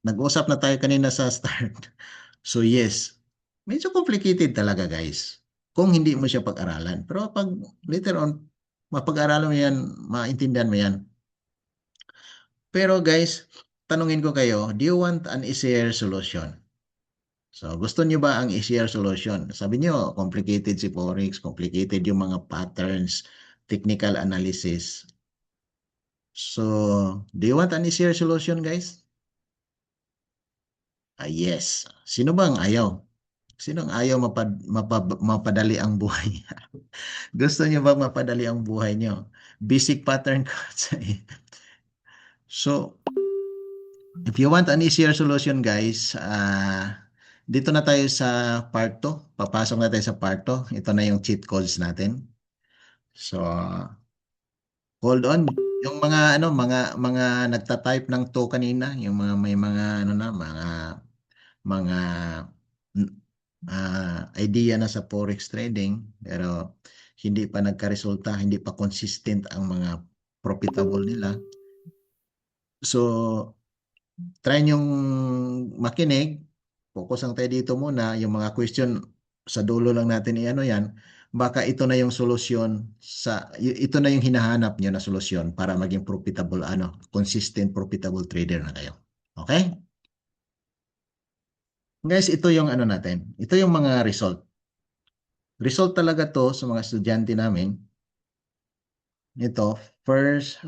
nag-usap na tayo kanina sa start. So yes, medyo complicated talaga guys. Kung hindi mo siya pag-aralan. Pero pag later on, mapag-aralan mo yan, maintindihan mo yan. Pero guys, tanungin ko kayo, do you want an easier solution? So, gusto niyo ba ang easier solution? Sabi niyo, complicated si Forex, complicated yung mga patterns, technical analysis. So, do you want an easier solution, guys? Yes. Sino bang ayaw? Sino ang ayaw mapadali ang buhay niya? Gusto niyo ba mapadali ang buhay niyo? Basic pattern codes. So, if you want an easier solution, guys, dito na tayo sa part 2. Papasok na tayo sa part 2. Ito na yung cheat codes natin. So, hold on. Yung mga ano, mga nagta-type ng 2 kanina, yung mga may mga ano na, mga idea na sa forex trading pero hindi pa nagka-resulta, hindi pa consistent ang mga profitable nila. So, try nyong makinig. Focus lang tayo dito muna. Yung mga question sa dulo lang natin i-ano yan. Baka ito na yung solusyon ito na yung hinahanap nyo na solusyon para maging profitable, consistent profitable trader na kayo. Okay? Guys, ito yung ano natin. Ito yung mga result. Result talaga to sa mga estudyante namin. Ito, first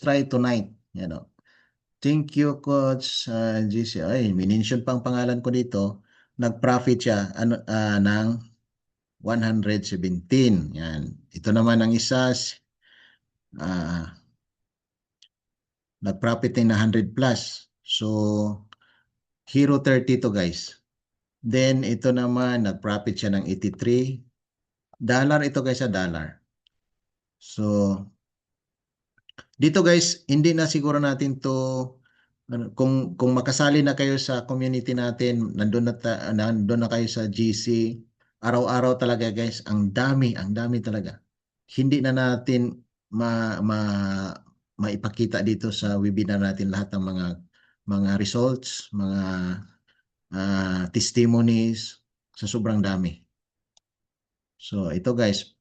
try tonight. Yan o. Thank you, Coach GC. Ay, minention pa ang pangalan ko dito. Nag-profit siya ng 117. Yan. Ito naman ang isa, uh, nag-profit din na 100 plus. So, Hero 30 to guys. Then, ito naman, nag-profit siya ng 83. Dollar ito guys sa dollar. So, dito guys, hindi na siguro natin to kung makasali na kayo sa community natin, nandun na kayo sa GC, araw-araw talaga guys, ang dami talaga. Hindi na natin maipakita dito sa webinar natin lahat ng mga results, mga testimonies. sa sobrang dami. So ito guys,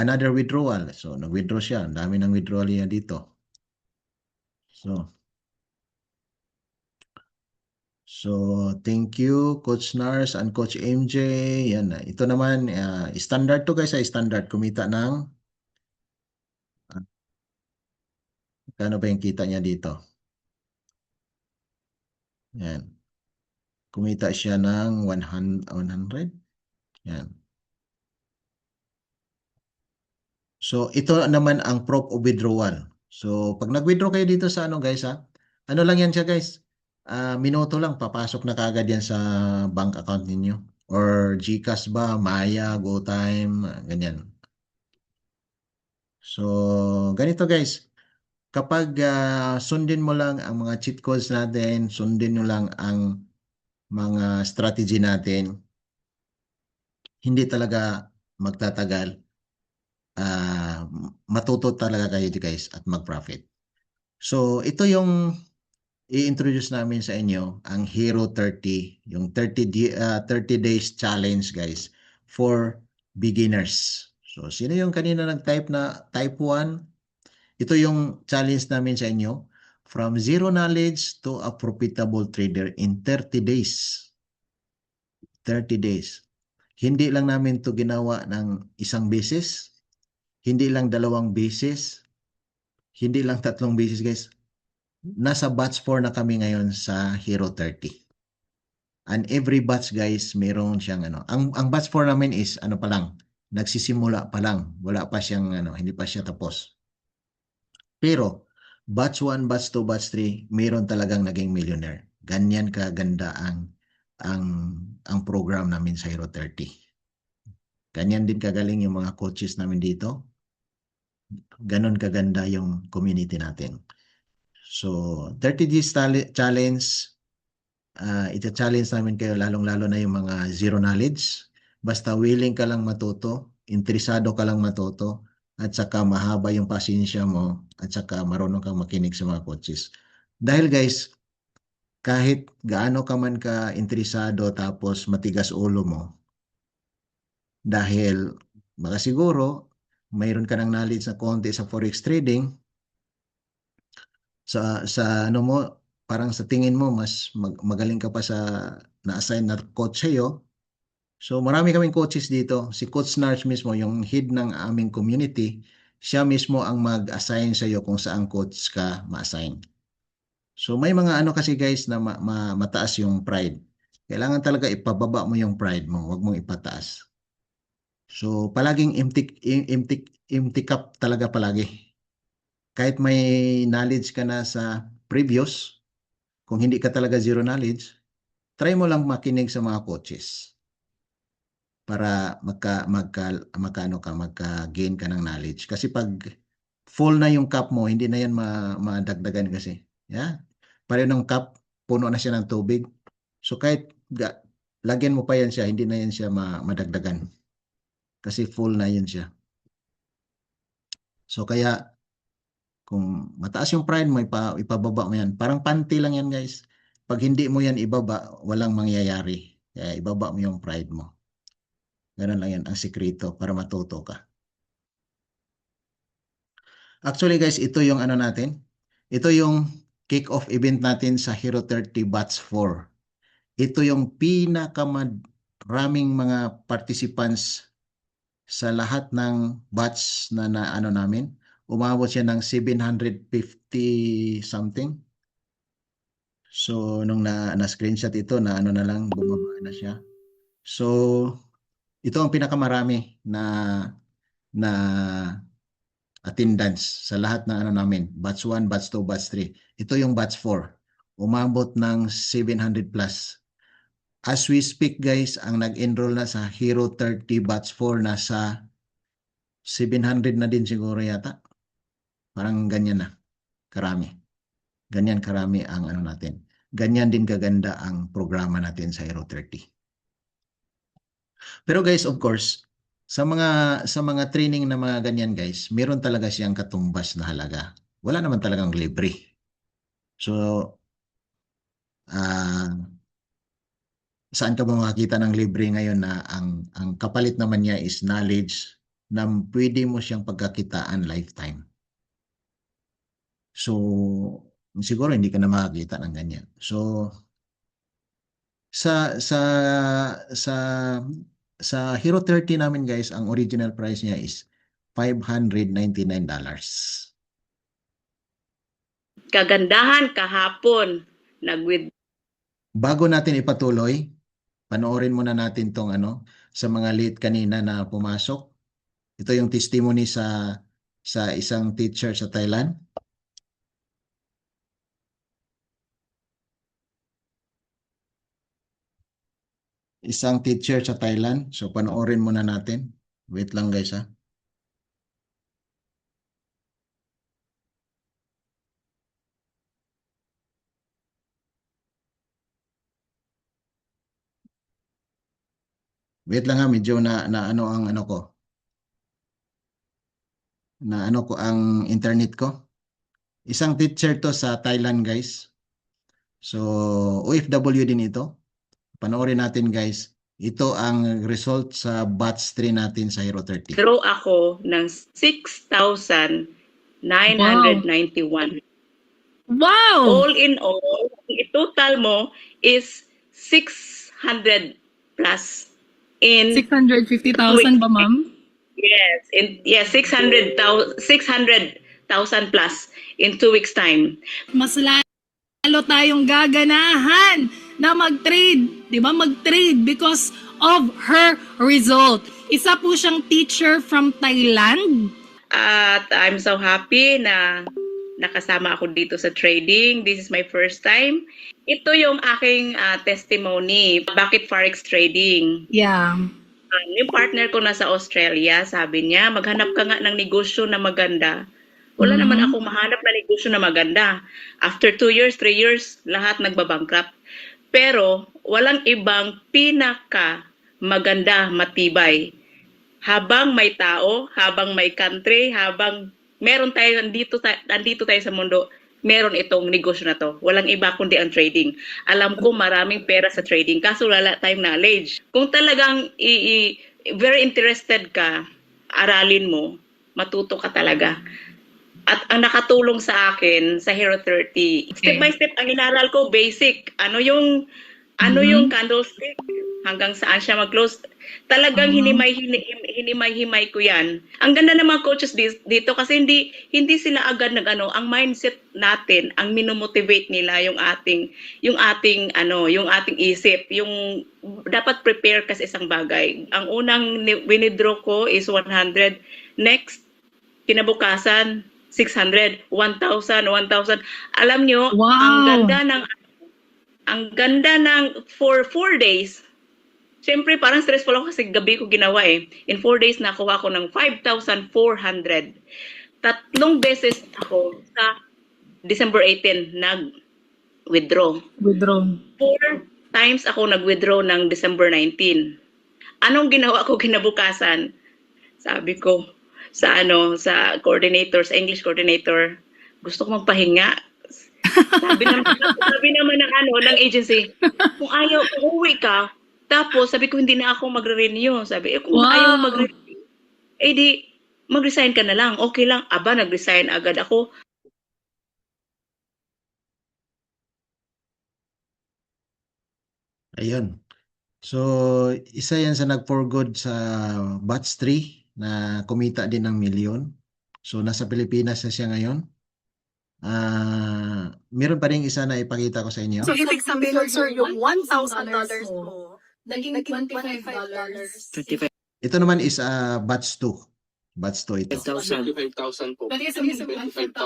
another withdrawal. So nag-withdraw siya. Ang dami ng withdrawal niya dito. So thank you Coach Nars and Coach MJ. Yan. Ito naman, standard to guys, standard. Kumita ng, kano ba yung kita niya dito? Yan. Kumita siya ng 100. Yan. So ito naman ang proof of withdrawal. So pag nag-withdraw kayo dito sa ano guys ano lang yan siya guys. Minuto lang papasok na kaagad yan sa bank account ninyo. Or GCash ba, Maya, GoTime, ganyan. So ganito guys. Kapag sundin mo lang ang mga cheat codes natin, sundin mo lang ang mga strategy natin, hindi talaga magtatagal. Matuto talaga kayo guys at mag-profit. So ito yung i-introduce namin sa inyo, ang Hero 30, yung 30 days challenge guys for beginners. So sino yung kanina nag-type na type 1? Ito yung challenge namin sa inyo, from zero knowledge to a profitable trader in 30 days. 30 days. Hindi lang namin to ginawa ng isang beses, hindi lang dalawang beses, hindi lang tatlong beses guys. Nasa batch 4 na kami ngayon sa Hero 30. And every batch guys, meron siyang ano. Ang batch 4 namin is ano pa lang, nagsisimula pa lang. Wala pa siyang ano, hindi pa siya tapos. Pero batch 1, batch 2, batch 3, meron talagang naging millionaire. Ganyan kaganda ang ang program namin sa Hero 30. Ganyan din kagaling yung mga coaches namin dito. Ganon kaganda yung community natin. So, 30 days challenge, ita-challenge namin kayo lalong-lalo na yung mga zero knowledge. Basta willing ka lang matuto, interesado ka lang matuto, at saka mahaba yung pasensya mo, at saka marunong kang makinig sa mga coaches. Dahil guys, kahit gaano ka man ka interesado tapos matigas ulo mo, dahil baka siguro mayroon ka ng knowledge na konti sa forex trading, sa ano mo, parang sa tingin mo mas magaling ka pa sa na-assign na coach sa'yo. So marami kaming coaches dito. Si Coach Nars mismo, yung head ng aming community, siya mismo ang mag-assign sa iyo kung saan coach ka ma-assign. So may mga ano kasi guys na mataas yung pride. Kailangan talaga ipababa mo yung pride mo, huwag mong ipataas. So palaging empty cup talaga palagi. Kahit may knowledge ka na sa previous, kung hindi ka talaga zero knowledge, try mo lang makinig sa mga coaches para magka-gain ka ng knowledge. Kasi pag full na yung cup mo, hindi na yan madagdagan kasi. Yeah? Pareho ng cup, puno na siya ng tubig. So kahit lagyan mo pa yan siya, hindi na yan siya madagdagan. Kasi full na yan siya. So kaya kung mataas yung pride mo, ipababa mo yan. Parang panty lang yan guys. Pag hindi mo yan ibaba, walang mangyayari. Kaya ibaba mo yung pride mo. Ganun lang yan ang sikreto para matuto ka. Actually guys, ito yung ano natin. Ito yung kick-off event natin sa Hero 30 Batch 4. Ito yung pinakamaraming mga participants sa lahat ng batch na ano namin. Umabot siya ng 750 something. So, nung na-screenshot ito, na ano na lang, bumaba na siya. So, ito ang pinakamarami na attendance sa lahat ng ano namin. Batch 1, batch 2, batch 3. Ito yung batch 4. Umabot ng 700 plus. As we speak guys, ang nag-enroll na sa Hero 30 batch 4 nasa 700 na din siguro yata. Parang ganyan na. Karami. Ganyan karami ang ano natin. Ganyan din kaganda ang programa natin sa Hero 30. Pero guys, of course, sa mga training na mga ganyan guys, meron talaga siyang katumbas na halaga. Wala naman talagang libre. So, ah Saan ka ba makakita ng libre ngayon na ang kapalit naman niya is knowledge na pwede mo siyang pagkakitaan lifetime. So, siguro hindi ka na makakita ng ganyan. So, sa sa sa sa Hero 30 namin guys, ang original price niya is $599. Kagandahan kahapon, Bago natin ipatuloy, panoorin muna natin tong sa mga late kanina na pumasok. Ito yung testimony sa isang teacher sa Thailand. Isang teacher sa Thailand. So panoorin muna natin. Wait lang guys ha. Wait lang ha, medyo na ano ang ano ko. Na ano ko ang internet ko. Isang teacher to sa Thailand guys. So OFW din ito. Panoorin natin guys. Ito ang result sa batch 3 natin sa Hero 30. draw ako ng 6,991. Wow! All in all, total mo is 600 plus. In 650,000 ba, ma'am? Yes, 600,000 plus in 2 weeks time. Mas lalo tayong gaganahan na mag-trade, di ba? Mag-trade because of her result. Isa po siyang teacher from Thailand. At I'm so happy na nakasama ako dito sa trading. This is my first time. Ito yung aking testimony. Bakit Forex trading? Yeah. Yung partner ko nasa Australia, sabi niya, maghanap ka nga ng negosyo na maganda. Wala naman ako mahanap na negosyo na maganda. After 2 years, 3 years, lahat nagbabankrupt. Pero walang ibang pinaka maganda, matibay. Habang may tao, habang may country, habang meron tayo nandito tayo sa mundo, meron itong negosyo na to. Walang iba kundi ang trading. Alam ko maraming pera sa trading, kaso wala tayong knowledge. Kung talagang very interested ka, aralin mo, matuto ka talaga. At ang nakatulong sa akin sa Hero 30, step by step ang inaral ko, basic. Ano yung candlestick, hanggang saan siya mag-close. Talagang hinimay-himay ko yan. Ang ganda ng mga coaches dito kasi hindi sila agad ang mindset natin, ang minomotivate nila yung ating isip, yung dapat prepare ka sa isang bagay. Ang unang winidraw ko is 100, next kinabukasan 600, 1,000. Alam nyo, wow. ang ganda ng for 4 days. Siyempre, parang stressful ako kasi gabi ko ginawa eh. In 4 days, nakuha ko ng 5,400. 3 beses ako sa December 18 nag-withdraw. 4 times ako nag-withdraw ng December 19. Anong ginawa ko kinabukasan? Sabi ko, sa coordinator, sa English coordinator, gusto ko magpahinga. Sabi naman ng agency, kung ayaw, uuwi ka. Tapos sabi ko, hindi na ako magre-renew. Sabi, kung ayaw magre-renew, di mag-resign ka na lang. Okay lang. Aba, nag-resign agad ako. Ayun. So, isa yan sa nag-for good sa batch 3 na kumita din ng milyon. So, nasa Pilipinas na siya ngayon. Meron pa rin isa na ipakita ko sa inyo. So, ibig sabihin, sir, yung $1,000 mo, naging $25. Ito naman is batch 2. Batch 2 ito. 25,000 po. Pwede sabihin $25,000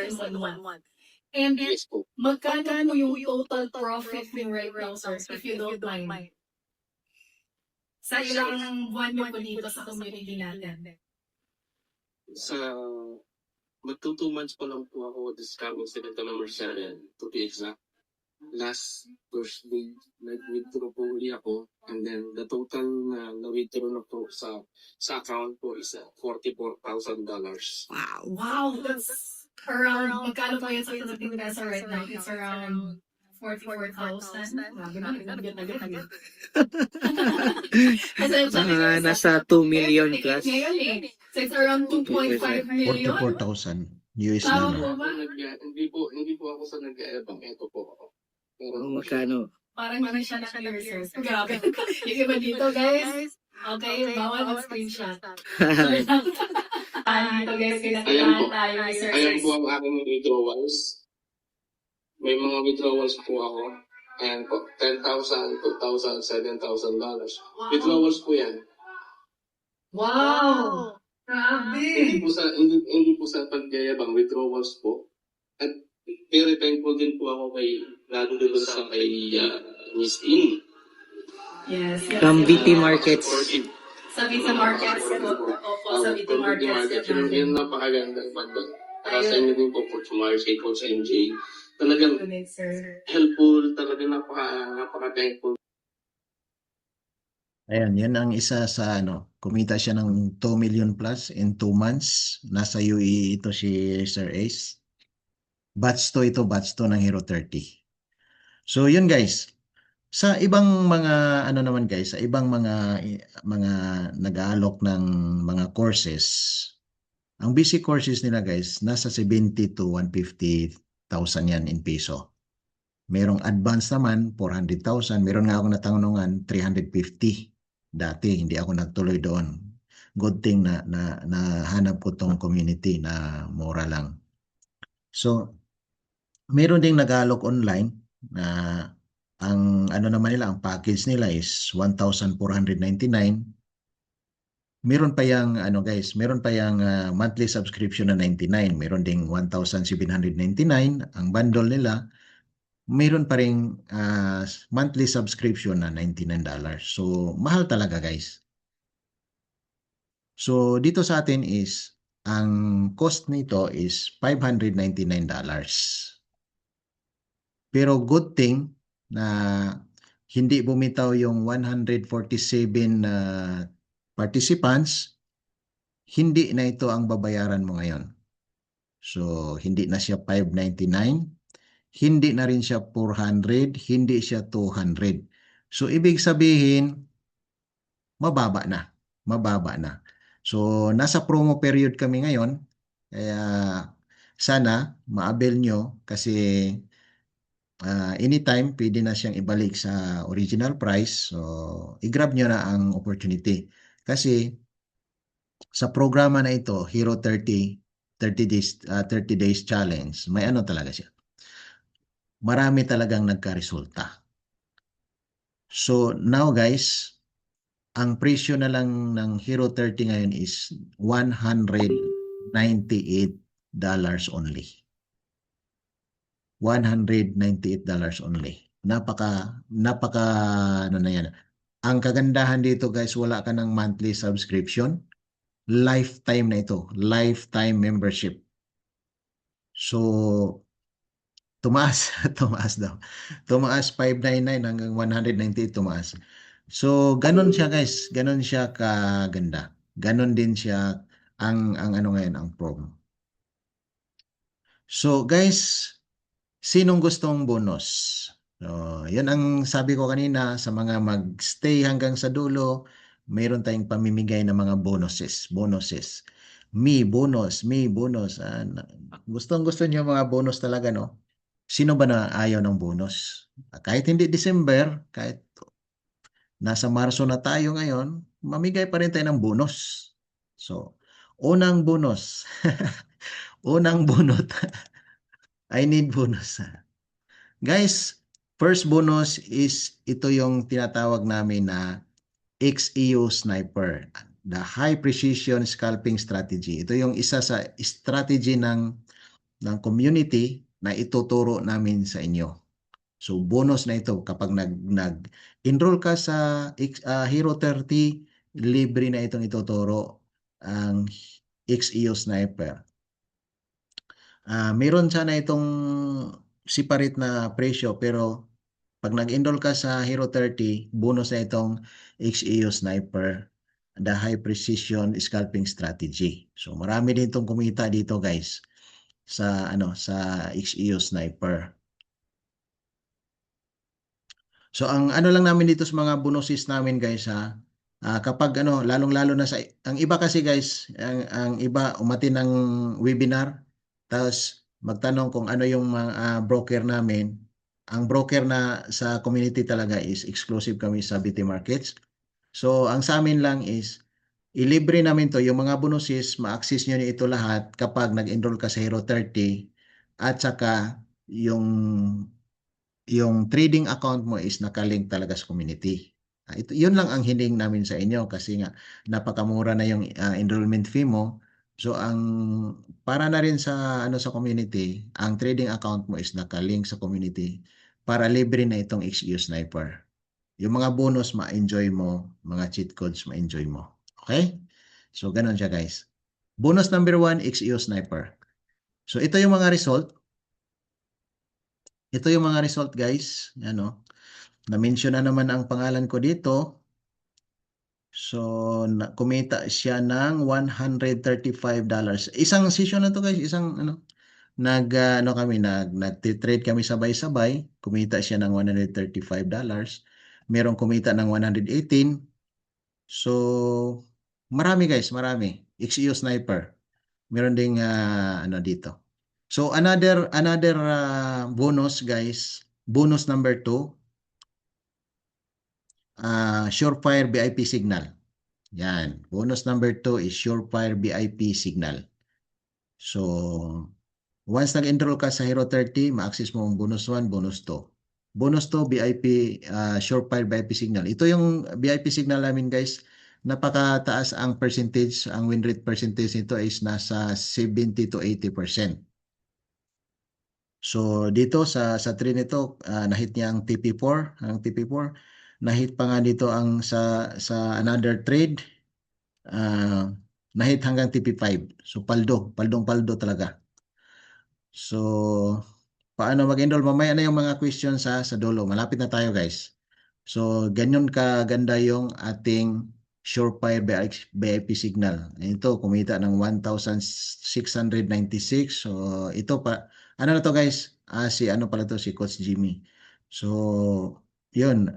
in 1 month. And Yes po. magkano yung total profit mo right now, sir, if you don't mind? Sa ilang buwan mo dito sa community natin? Sa magto 2 months pa lang po ako this coming September number 7 to be exact. Last Thursday, nag-withdraw po uli ako, and then the total na withdraw na po sa account po is $44,000. Wow, that's around, magkano pa yun sa Philippine peso right now? It's around 44,000. Grabe na, agad-agad. Nasa 2 million plus. Ngayon eh. So it's around 2.5 million. 44,000 US Tama dollar. po ba? Hindi po ako sa nag-aabang. Ito po ako. Pero Magkano? Parang hindi siya na-clear, sir. Grabe. Yung iba dito, guys. Okay, bawal mag-screenshot. Dito, guys, kinakailangan tayo ni Sir ayan po Chris. ang aking withdrawals. May mga withdrawals po ako. Ayan po, $10,000, $2,000, $7,000. Withdrawals po yan. Wow! Grabe! Hindi po sa pagyayabang, withdrawals po. At very thankful din po ako lalo din sa kay Miss In. Yes. From VT Markets. Sa Vita Markets. Opo, sa Vita Markets. Yun napakagandang pagdag. Para sa inyo din po, Coach Mars, kay Coach MJ. Talagang Good, sir. helpful, talagang napaka-thankful. Ayan, yan ang isa sa kumita siya ng 2 million plus in 2 months. Nasa UAE ito si Sir Ace. Batch 2 ito, batch 2 ng Hero 30. So yun guys. Sa ibang mga naman guys, sa ibang mga nag-aalok ng mga courses, ang basic courses nila guys, nasa 70 to 150,000 yan in peso. Merong advance naman, 400,000. Meron nga akong natanungan, 350. Dati, hindi ako nagtuloy doon. Good thing na hanap ko tong community na mura lang. So, meron ding nag-aalok online na ang naman nila, ang package nila is 1,499. Meron pa yang guys, meron pa yang monthly subscription na 99. Meron ding 1,799 ang bundle nila. Meron pa ring monthly subscription na $99. So, mahal talaga guys. So, dito sa atin is, ang cost nito is $599. Pero good thing na hindi bumitaw yung 147 participants, hindi na ito ang babayaran mo ngayon. So, hindi na siya $599, hindi na rin siya $400, hindi siya $200. So, ibig sabihin, mababa na. Mababa na. So, nasa promo period kami ngayon. Kaya, sana, ma-avail nyo kasi anytime, pwede na siyang ibalik sa original price. So, i-grab nyo na ang opportunity. Kasi, sa programa na ito, Hero 30 days challenge, may talaga siya. Marami talagang nagka-resulta. So, now guys, ang presyo na lang ng Hero 30 ngayon is $198 only. $198 only. Napaka na yan. Ang kagandahan dito guys, wala ka ng monthly subscription. Lifetime na ito. Lifetime membership. So, tumaas. Tumaas daw. Tumaas 599 hanggang 198 tumaas. So, ganun siya guys. Ganun siya kaganda. Ganun din siya ang ngayon, ang promo. So, guys, sinong gustong bonus? So, yun ang sabi ko kanina sa mga mag-stay hanggang sa dulo, mayroon tayong pamimigay ng mga bonuses. Me bonus. Gustong-gusto niyo mga bonus talaga, no? Sino ba na ayaw ng bonus? Kahit hindi December, kahit nasa Marso na tayo ngayon, mamigay pa rin tayo ng bonus. So, unang bonus. Unang bunot. I need bonus. Guys, first bonus is ito yung tinatawag namin na XEO Sniper, the High Precision Scalping Strategy. Ito yung isa sa strategy ng community na ituturo namin sa inyo. So bonus na ito kapag nag-enroll ka sa Hero 30, libre na itong ituturo ang XEO Sniper. Meron sana itong separate na presyo pero pag nag-enroll ka sa Hero 30, bonus na itong XEO Sniper, the High Precision Scalping Strategy. So marami din itong kumita dito guys sa XEO Sniper. So ang ano lang namin dito sa mga bonuses namin guys ha, kapag ano lalong-lalo na sa ang iba kasi guys, ang iba umati ng webinar tapos magtanong kung ano yung mga broker namin. Ang broker na sa community talaga is exclusive kami sa BT Markets. So ang sa amin lang is ilibre namin to yung mga bonuses, ma-access nyo ito lahat kapag nag-enroll ka sa Hero 30 at saka yung trading account mo is nakalink talaga sa community. Yun lang ang hiling namin sa inyo kasi nga napakamura na yung enrollment fee mo. So ang para na rin sa ano sa community, ang trading account mo is nakalink sa community para libre na itong XU Sniper. Yung mga bonus ma-enjoy mo, mga cheat codes ma-enjoy mo. Okay? So ganun siya guys. Bonus number 1, XU Sniper. So ito yung mga result. Ito yung mga result guys. Ano? Na-mention na naman ang pangalan ko dito. So, kumita siya ng $135. Isang session na to guys, isang ano, ano kami, nag-trade kami sabay-sabay. Kumita siya ng $135. Merong kumita ng 118. So, marami guys, marami. XEO Sniper. Meron ding ano dito. So, another bonus guys, bonus number 2. Surefire VIP signal. Yan. Bonus number 2 is Surefire VIP signal. So, once nag-enroll ka sa Hero 30, ma-access mo ang bonus 1, bonus 2. Bonus 2, VIP, Surefire VIP signal. Ito yung VIP signal namin guys. Napakataas ang percentage, ang win rate percentage nito is nasa 70 to 80%. So dito sa trade nito, na-hit niya ang TP4, na-hit pa nga dito ang sa another trade, na-hit hanggang TP5. So paldong-paldo talaga. So paano mag-enroll? Mamaya na yung mga questions sa dulo. Malapit na tayo guys. So ganyan kaganda yung ating Surefire VIP signal. Ito kumita ng 1,696. So ito pa ano na to guys? Si ano pala to si Coach Jimmy. So yun,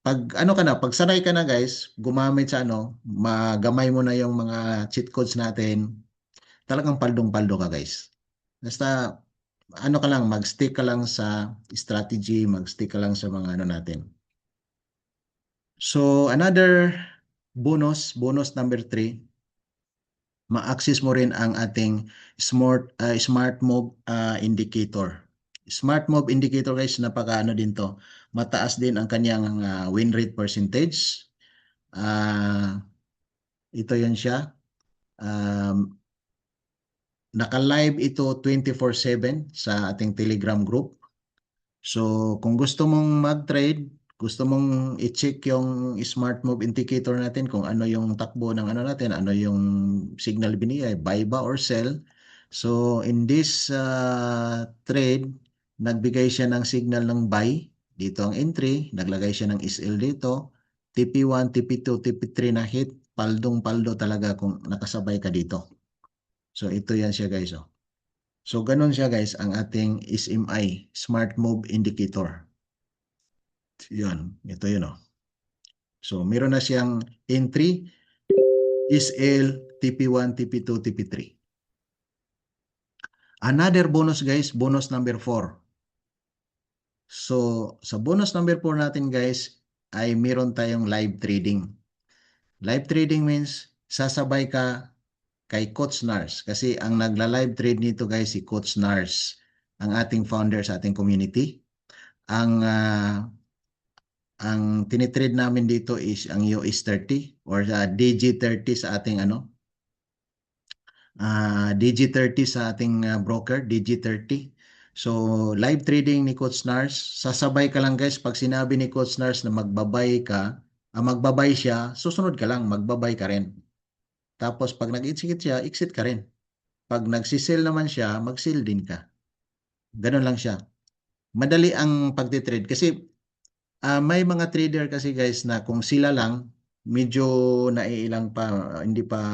pag ano ka na, pag sanay ka na guys, gumamit sa ano, magamay mo na yung mga cheat codes natin. Talagang paldong-paldo ka guys. Basta ano ka lang, mag-stick ka lang sa strategy, mag-stick ka lang sa mga ano natin. So another bonus number 3, ma-access mo rin ang ating smart move indicator. Smart move indicator guys, napaka ano din to. Mataas din ang kanyang win rate percentage. Ito yan siya. Naka-live ito 24/7 sa ating Telegram group. So kung gusto mong mag-trade, gusto mong i-check yung smart move indicator natin kung ano yung takbo ng ano natin, ano yung signal binigay, buy ba or sell. So in this trade, nagbigay siya ng signal ng buy. Dito ang entry, naglagay siya ng SL dito. TP1, TP2, TP3 na hit. Paldong-paldo talaga kung nakasabay ka dito. So ito yan siya guys. Oh. So ganun siya guys ang ating SMI, Smart Move Indicator. Yun, ito yun oh. So meron na siyang entry, SL, TP1, TP2, TP3. Another bonus guys, bonus number 4. So sa bonus number 4 natin guys, ay meron tayong live trading. Live trading means sasabay ka kay Coach Nars kasi ang nagla-live trade nito guys si Coach Nars, ang ating founder sa ating community. Ang tinitrade namin dito is ang US30 or DG30 sa ating ano, DG30 sa ating broker, DG30. So live trading ni Coach Nars, sasabay ka lang guys pag sinabi ni Coach Nars na magbabay ka, magbabay siya, susunod ka lang, magbabay ka rin. Tapos pag nag-exit siya, exit ka rin. Pag nagsisell naman siya, mag-sell din ka. Ganun lang siya. Madali ang pagtitrade kasi may mga trader kasi guys na kung sila lang, medyo naiilang pa, hindi pa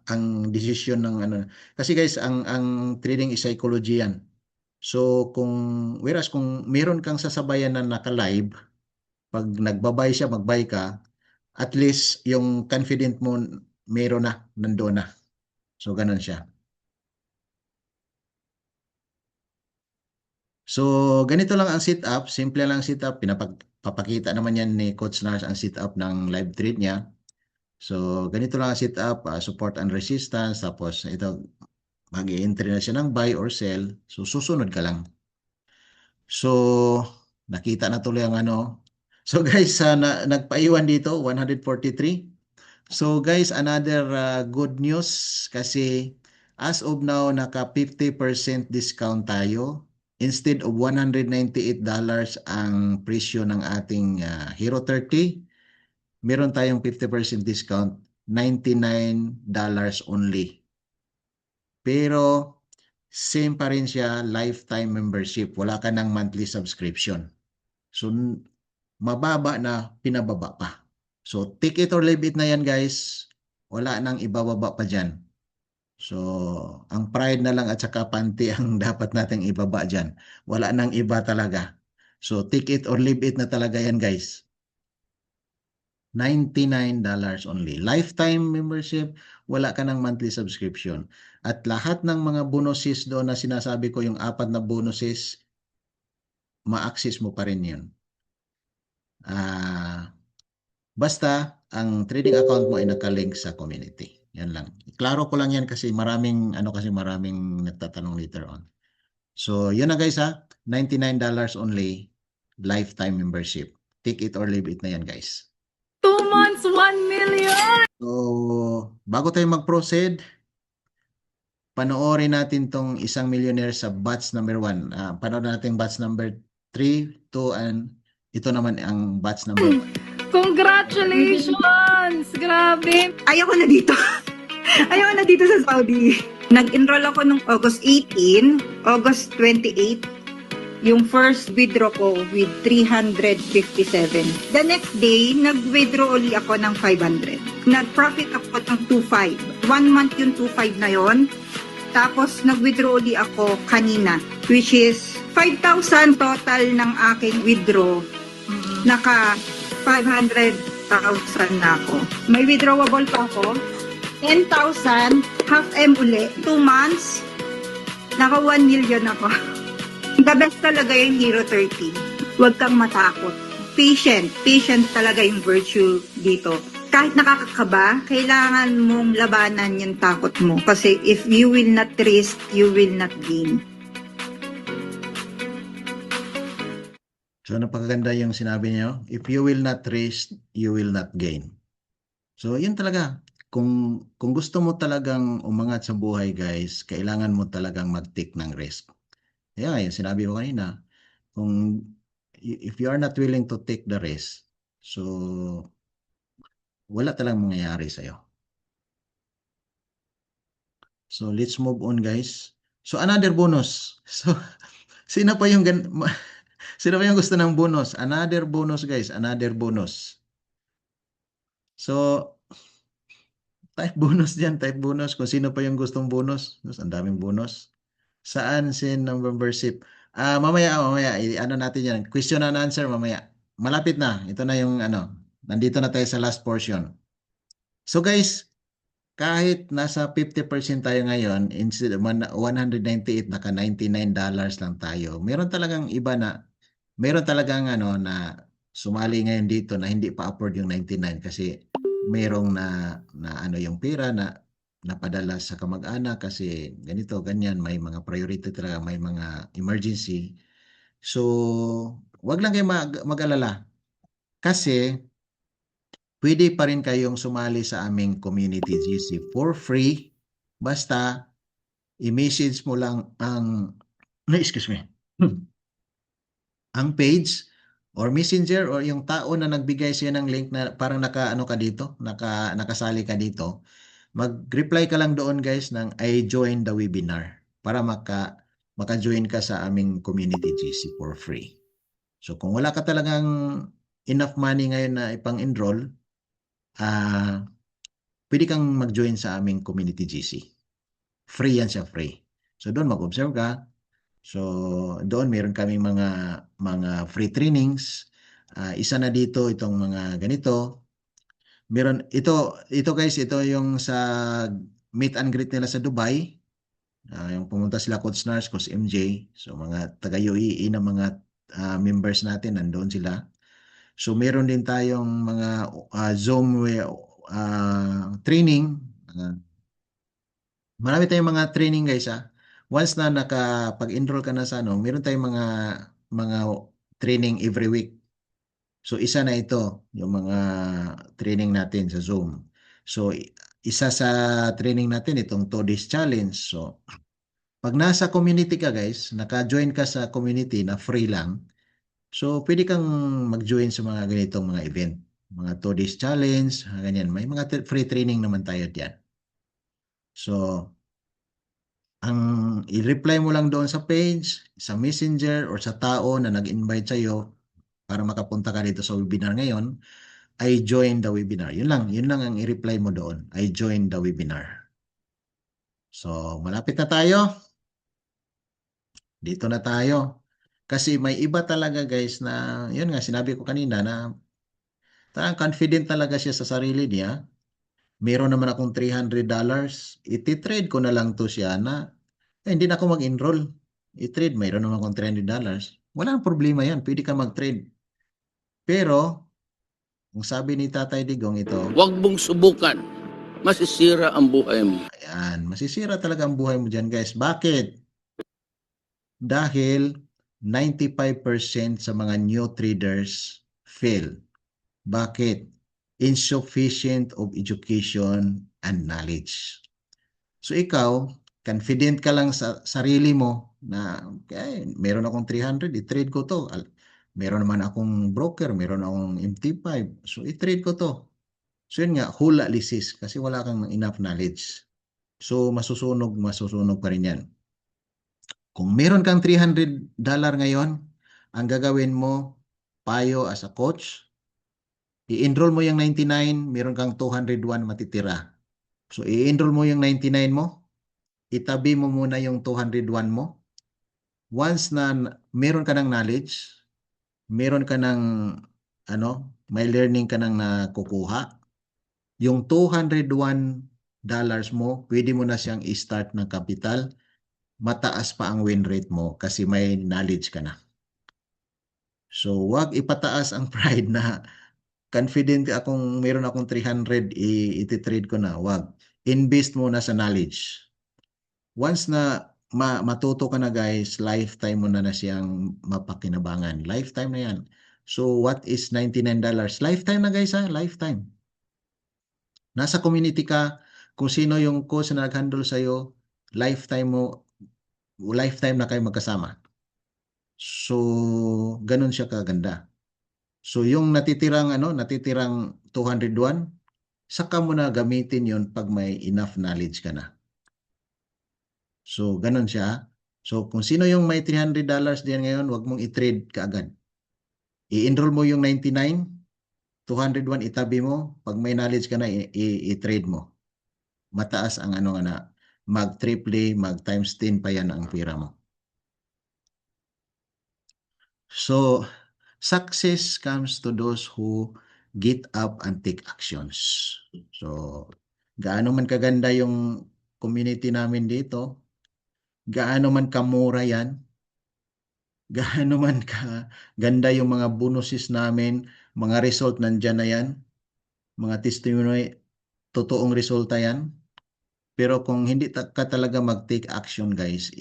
ang desisyon ng ano. Kasi guys, ang trading is psychology yan. So whereas kung meron kang sasabayan na naka-live, pag nagbabay siya, magbay ka, at least yung confident mo meron na, nandoon na. So, ganun siya. So, ganito lang ang setup. Simple lang ang setup. Papakita naman yan ni Coach Lars ang setup ng live trade niya. So, ganito lang ang setup. Support and resistance. Tapos, ito, mag-i-entry na siya ng buy or sell. So, susunod ka lang. So, nakita na tuloy ang ano. So, guys, nagpaiwan dito, 143. So, guys, another good news kasi as of now, naka 50% discount tayo. Instead of $198 ang presyo ng ating Hero 30, meron tayong 50% discount, $99 only. Pero same pa rin siya, lifetime membership. Wala ka ng monthly subscription. So, mababa na, pinababa pa. So, take it or leave it na yan, guys. Wala nang ibababa pa dyan. So, ang pride na lang at saka panty ang dapat nating ibaba dyan. Wala nang iba talaga. So, take it or leave it na talaga yan, guys. $99 only. Lifetime membership, wala ka ng monthly subscription. At lahat ng mga bonuses doon na sinasabi ko, yung 4 na bonuses, ma-access mo pa rin yun. Basta, ang trading account mo ay nakalink sa community. Yan lang. Klaro ko lang yan kasi maraming nagtatanong later on. So, yun na guys ha. $99 only, lifetime membership. Take it or leave it na yan guys. 2 months, 1 million! So, bago tayo mag-proceed, panoorin natin tong isang millionaire sa batch number 1. Panoorin natin batch number 3, 2, and ito naman ang batch number 1. Congratulations! Grabe! Ayoko na dito. Ayoko na dito sa Saudi. Nag-enroll ako nung August 18, August 28, yung first withdraw ko with 357. The next day, nag-withdraw uli ako ng 500. Nag-profit ako ng 2.5. 1 month yung 2.5 na yon. Tapos, nag-withdraw uli ako kanina, which is 5,000 total ng aking withdraw. Naka 500,000 na ako. May withdrawable pa ako. 10,000, half M uli. 2 months, naka 1 million ako. The best talaga yung Hero 30. Huwag kang matakot. Patient. Patient talaga yung virtue dito. Kahit nakakakaba, kailangan mong labanan yung takot mo. Kasi if you will not risk, you will not gain. So, napakaganda yung sinabi niyo. If you will not risk, you will not gain. So, yun talaga. Kung gusto mo talagang umangat sa buhay, guys, kailangan mo talagang mag-take ng risk. Kaya yung sinabi ko kanina, if you are not willing to take the risk, so, wala talagang mangyayari sa'yo. So, let's move on, guys. So, another bonus. So, sino pa yung gusto ng bonus? Another bonus, guys. Another bonus. So, type bonus dyan. Type bonus. Kung sino pa yung gustong bonus. Ang daming bonus. Saan sin ng membership? Mamaya. Ano natin yan? Question and answer mamaya. Malapit na. Ito na yung Nandito na tayo sa last portion. So, guys, kahit nasa 50% tayo ngayon, instead of 198, naka $99 lang tayo. Meron talagang iba na, meron talagang na sumali ngayon dito na hindi pa upward yung 99 kasi merong na yung pera na napadala sa kamag-anak kasi ganito, ganyan, may mga priority talaga, may mga emergency. So, wag lang kayo mag-alala kasi pwede pa rin kayong sumali sa aming community GC for free. Basta, i-message mo lang ang page or messenger or yung tao na nagbigay siya ng link na parang nakasali ka dito. Mag-reply ka lang doon guys ng I joined the webinar para maka-join ka sa aming community GC for free. So, kung wala ka talagang enough money ngayon na ipang-enroll, pwede kang mag-join sa aming community GC. Free yan siya, free. So doon mag-observe ka. So doon meron kami mga free trainings. Isa na dito itong mga ganito. Meron ito guys, ito yung sa meet and greet nila sa Dubai. Yung pumunta sila Coach Nars, Coach MJ. So mga taga UAE na mga members natin nandoon sila. So meron din tayong mga Zoom training. Marami tayong mga training guys Once na nakapag-enroll ka na sa meron tayong mga training every week. So isa na ito, yung mga training natin sa Zoom. So isa sa training natin itong 2 days challenge. So pag nasa community ka guys, naka-join ka sa community na free lang. So pwede kang mag-join sa mga ganitong mga event. Mga 2 days challenge, ganyan. May mga free training naman tayo diyan. So ang i-reply mo lang doon sa page, sa messenger or sa tao na nag-invite sa'yo para makapunta ka dito sa webinar ngayon, I join the webinar. Yun lang ang i-reply mo doon. I join the webinar. So, malapit na tayo. Dito na tayo. Kasi may iba talaga guys na, yun nga, sinabi ko kanina na parang confident talaga siya sa sarili niya. Meron naman akong $300. Iti-trade ko na lang to siya na hindi na ako mag-enroll. I-trade, mayroon naman akong $300. Walang problema yan. Pwede ka mag-trade. Pero, kung sabi ni Tatay Digong ito, huwag mong subukan. Masisira ang buhay mo. ayan, masisira talaga ang buhay mo dyan guys. Bakit? Dahil 95% sa mga new traders fail. Bakit? Insufficient of education and knowledge. So ikaw, confident ka lang sa sarili mo na meron akong 300, i-trade ko to. Meron naman akong broker, meron akong MT5. So i-trade ko to. So yun nga, hula lisis kasi wala kang enough knowledge. So masusunog pa rin yan. Kung meron kang $300 ngayon, ang gagawin mo, payo as a coach, i-enroll mo yung 99, meron kang 201 matitira. So i-enroll mo yung 99 mo, itabi mo muna yung 201 mo. Once na meron ka ng knowledge, meron ka ng may learning ka nang nakukuha, yung $201 mo, pwede mo na siyang i-start ng capital, mataas pa ang win rate mo kasi may knowledge ka na. So, wag ipataas ang pride na confident akong meron akong 300, iti-trade ko na. Wag. Invest muna sa knowledge. Once na matuto ka na guys, lifetime mo na siyang mapakinabangan. Lifetime na yan. So, what is $99? Lifetime na guys lifetime. Nasa community ka, kung sino yung coach na nag-handle sa'yo, lifetime na kayo magkasama. So, ganun siya kaganda. So, yung natitirang 201, saka mo na gamitin yon pag may enough knowledge ka na. So, ganun siya. So, kung sino yung may $300 diyan ngayon, wag mong i-trade kaagad. I-enroll mo yung 99, 201 itabi mo, pag may knowledge ka na, i-trade mo. Mataas ang mag-triple, mag-times 10 pa yan ang pira mo. So, success comes to those who get up and take actions. So, gaano man kaganda yung community namin dito, gaano man kamura yan, gaano man kaganda yung mga bonuses namin, mga result nandyan na yan, mga testimony, totoong resulta yan. Pero kung hindi ka talaga mag-take action guys,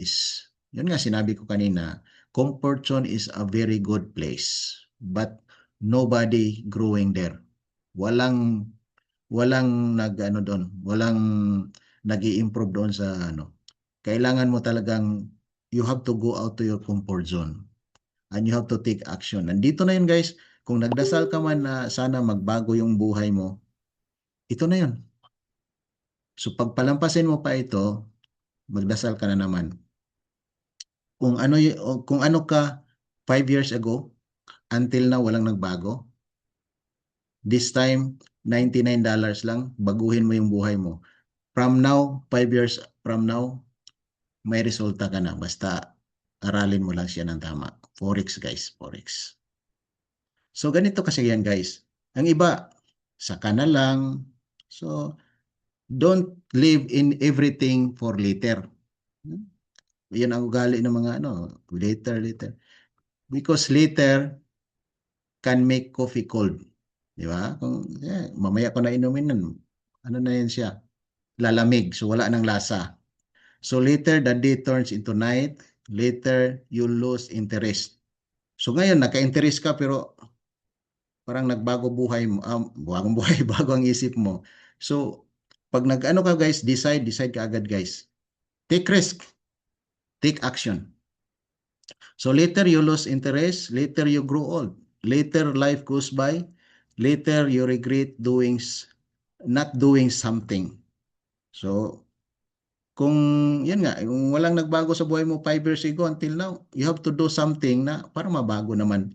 yun nga sinabi ko kanina, comfort zone is a very good place, but nobody growing there. Walang doon, walang nag-i-improve doon sa Kailangan mo talagang you have to go out to your comfort zone and you have to take action. Nandito na yun guys, kung nagdasal ka man na sana magbago yung buhay mo, ito na yun. So pagpalampasin mo pa ito, magdasal ka na naman. Kung ano ka 5 years ago, until now walang nagbago. This time, $99 lang, baguhin mo yung buhay mo. From now, 5 years from now, may resulta ka na. Basta aralin mo lang siya ng tama. Forex guys, Forex. So ganito kasi yan guys. Ang iba, saka na lang. So don't live in everything for later. Yan ang ugali ng mga later. Because later can make coffee cold. Di ba? Kung mamaya ko na inumin nun, ano na yan siya? Lalamig, so wala nang lasa. So later the day turns into night, later you lose interest. So ngayon naka-interest ka pero parang nagbago buhay mo, bagong buhay, bago ang isip mo. So pag nag-ano ka guys, decide ka agad guys. Take risk, take action. So later you lose interest, later you grow old, later life goes by, later you regret not doing something. So kung yan nga, kung walang nagbago sa buhay mo 5 years ago until now, you have to do something na para mabago naman.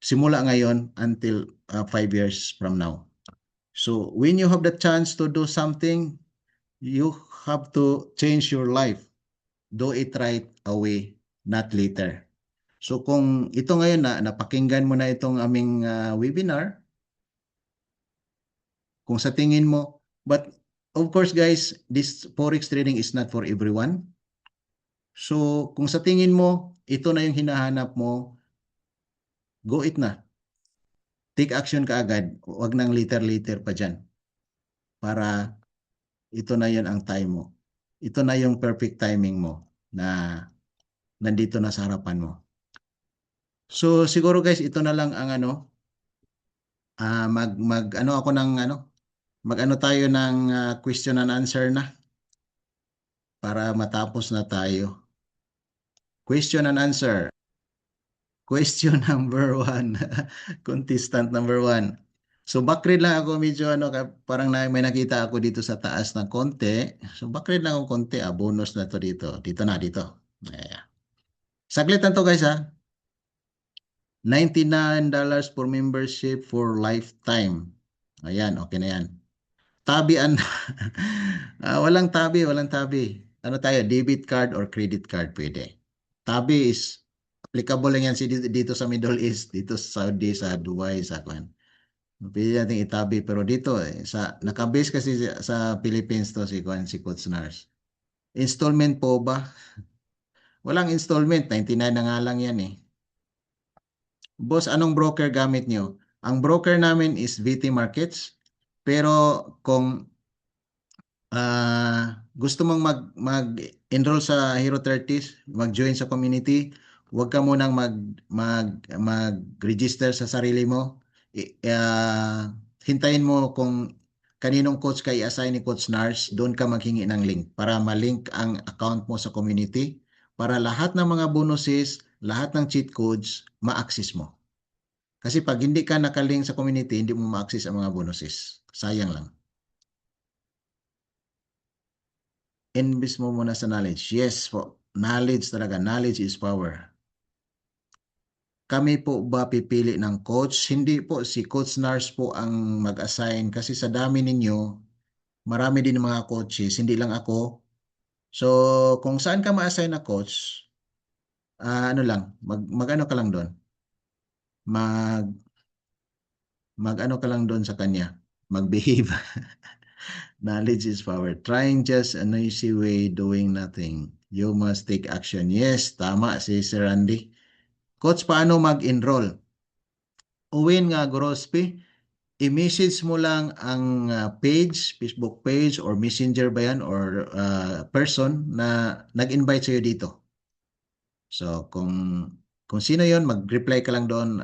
Simula ngayon until 5 years from now. So when you have the chance to do something, you have to change your life. Do it right away, not later. So kung ito ngayon na napakinggan mo na itong aming webinar, kung sa tingin mo, but of course guys, this forex trading is not for everyone. So kung sa tingin mo, ito na yung hinahanap mo, go it na. Take action ka agad, huwag nang later pa dyan. Para ito na yun ang time mo. Ito na yung perfect timing mo na nandito na sa harapan mo. So siguro guys, ito na lang ang mag-ano tayo ng question and answer na para matapos na tayo. Question and answer. Question number 1. Contestant number 1. So backread lang ako medyo parang may nakita ako dito sa taas ng konti. So backread lang ako konti, bonus na to dito. Dito. Ayan. Saglit na to guys $99 for membership for lifetime. Ayan, okay na yan. Tabian. Walang tabi. Ano tayo? Debit card or credit card pwede. Tabi is applicable lang yan dito sa Middle East, dito sa Saudi, sa Dubai, sa Kuwait. Pwede natin itabi pero dito nakabase kasi sa Philippines to si Coach Nars. Installment po ba? Walang installment, 99 na nga lang yan eh. Boss, anong broker gamit nyo? Ang broker namin is VT Markets. Pero kung gusto mong mag-enroll sa Hero 30s, mag-join sa community, huwag ka munang mag-register sa sarili mo. Hintayin mo kung kaninong coach ka i-assign ni Coach Nars, doon ka maghingi ng link para ma-link ang account mo sa community para lahat ng mga bonuses, lahat ng cheat codes, ma-access mo. Kasi pag hindi ka nakalink sa community, hindi mo ma-access ang mga bonuses. Sayang lang. Invest mo muna sa knowledge. Yes po. Knowledge talaga. Knowledge is power. Kami po ba pipili ng coach? Hindi po. Si Coach Nars po ang mag-assign. Kasi sa dami ninyo, marami din mga coaches. Hindi lang ako. So, kung saan ka ma-assign na coach, mag-ano ka lang doon. Mag-ano ka lang doon sa kanya. Mag-behave. Knowledge is power. Trying just a noisy way, doing nothing. You must take action. Yes, tama si Sir Randy. Coach, paano mag-enroll? Uwin nga, Grosby, i-message mo lang ang page, Facebook page, or messenger ba yan, or person na nag-invite sa'yo dito. So, kung sino yon, mag-reply ka lang doon,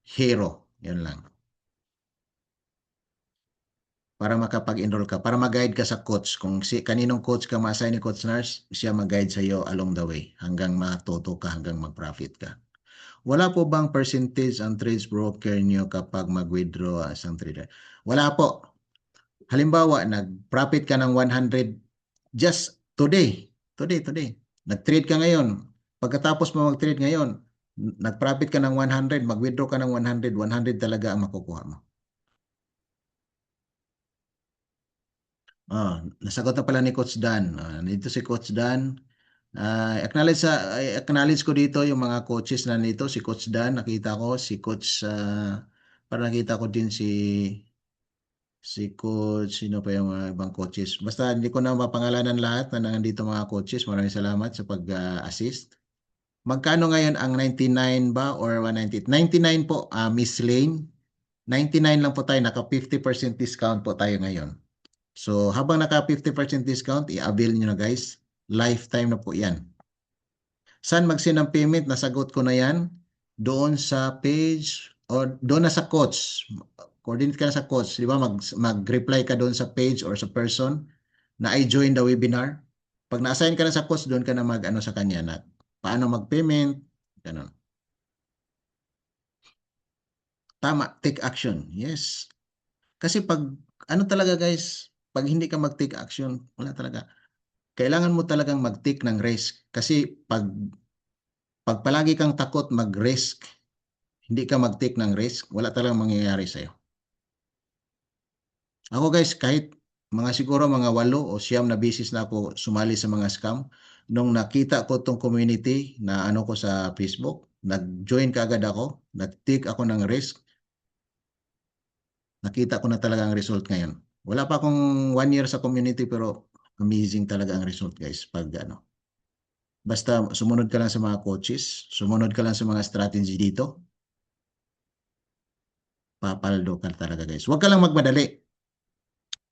Hero. Yun lang. Para makapag-enroll ka, para mag-guide ka sa coach. Kung kaninong coach ka ma-assign ni Coach Nars, siya mag-guide sa iyo along the way hanggang matuto ka, hanggang mag-profit ka. Wala po bang percentage ang trades broker niyo kapag mag-withdraw isang trader? Wala po. Halimbawa, nag-profit ka ng 100 just today. Nag-trade ka ngayon. Pagkatapos mo mag-trade ngayon, nag-profit ka ng 100, mag-withdraw ka ng 100, 100 talaga ang makukuha mo. Nasagot na pala ni Coach Dan. Nandito si Coach Dan. I-acknowledge ko dito yung mga coaches na nito, si Coach Dan, nakita ko, si Coach, parang nakita ko din si Coach, sino pa yung mga ibang coaches. Basta hindi ko na mapangalanan lahat na nandito mga coaches. Maraming salamat sa pag-assist. Magkano ngayon ang 99 ba or 198? 99 po, Miss Lane. 99 lang po tayo, naka 50% discount po tayo ngayon. So habang naka 50% discount, i-avail nyo na guys. Lifetime na po yan. Saan mag-send ng payment? Nasagot ko na yan. Doon sa page or doon na sa coach. Coordinate ka na sa coach. Di ba? Mag-reply ka doon sa page or sa person na I join the webinar. Pag na-assign ka na sa coach, doon ka na mag-ano sa kanya na paano mag-payment. Ganun. Tama. Take action. Yes. Kasi pag ano talaga guys, pag hindi ka mag-take action, wala talaga. Kailangan mo talagang mag-take ng risk. Kasi pag palagi kang takot mag-risk, hindi ka mag-take ng risk, wala talagang mangyayari sa'yo. Ako guys, kahit siguro mga 8 o 9 na beses na ako sumali sa mga scam, nung nakita ko tong community na ano ko sa Facebook, nag-join kaagad ako, nag-take ako ng risk, nakita ko na talaga ang result ngayon. Wala pa akong 1 year sa community pero amazing talaga ang result guys pag ano. Basta sumunod ka lang sa mga coaches, sumunod ka lang sa mga strategy dito, papaldo ka talaga guys. Huwag ka lang magmadali.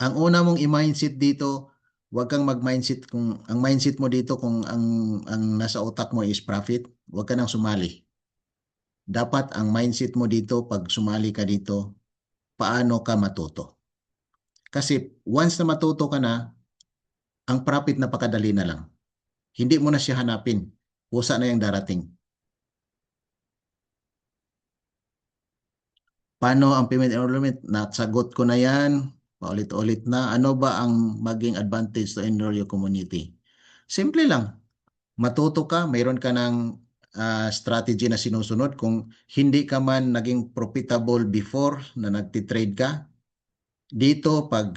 Ang una mong i-mindset dito, huwag kang mag-mindset kung ang mindset mo dito kung ang nasa utak mo is profit, huwag ka nang sumali. Dapat ang mindset mo dito pag sumali ka dito, paano ka matuto. Kasi once na matuto ka na, ang profit napakadali na lang. Hindi mo na siya hanapin. Kusa na yung darating. Paano ang payment enrollment? Nasagot ko na yan. Paulit-ulit na. Ano ba ang maging advantage to enroll your community? Simple lang. Matuto ka, mayroon ka ng strategy na sinusunod. Kung hindi ka man naging profitable before na nagtitrade ka, dito pag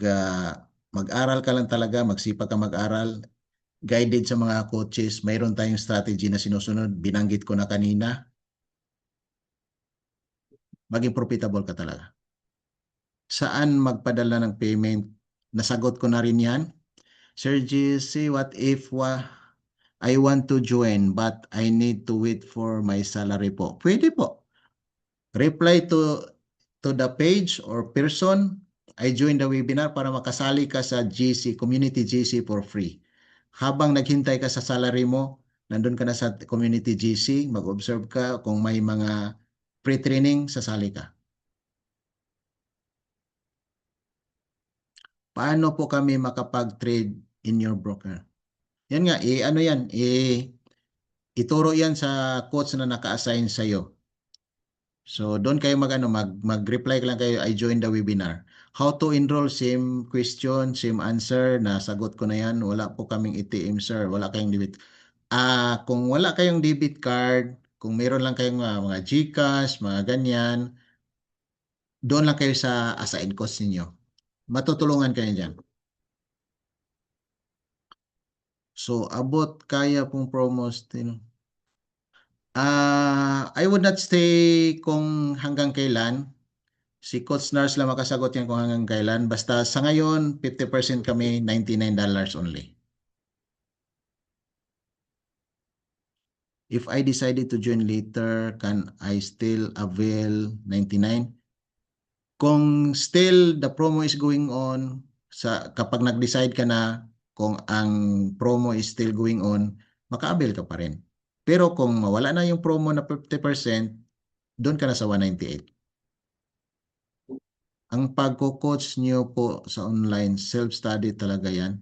mag-aral ka lang talaga, magsipag ka mag-aral, guided sa mga coaches, mayroon tayong strategy na sinusunod, binanggit ko na kanina, maging profitable ka talaga. Saan magpadala ng payment? Nasagot ko na rin yan. Sir GC, what if I want to join but I need to wait for my salary po? Pwede po. Reply to the page or person, I join the webinar para makasali ka sa GC, Community GC for free. Habang naghintay ka sa salary mo, nandun ka na sa Community GC, mag-observe ka kung may mga pre-training, sasali ka. Paano po kami makapag-trade in your broker? Yan nga, ano yan, ituro yan sa coach na naka-assign sa'yo. So, doon kayo mag-reply lang kayo, I joined the webinar. How to enroll, same question, same answer, nasagot ko na yan, wala po kaming ATM sir, wala kayong debit. Kung wala kayong debit card, kung meron lang kayong mga GCash, mga ganyan, doon lang kayo sa assigned cost ninyo. Matutulungan kayo dyan. So, abot kaya pong promos. I would not say kung hanggang kailan. Si Coach Nars lang makasagot yan kung hanggang kailan. Basta sa ngayon, 50% kami, $99 only. If I decided to join later, can I still avail 99? Kung still the promo is going on, kapag nag-decide ka na kung ang promo is still going on, maka-avail ka pa rin. Pero kung mawala na yung promo na 50%, doon ka na sa 198. Ang pagko-coach niyo po sa online, self-study talaga yan.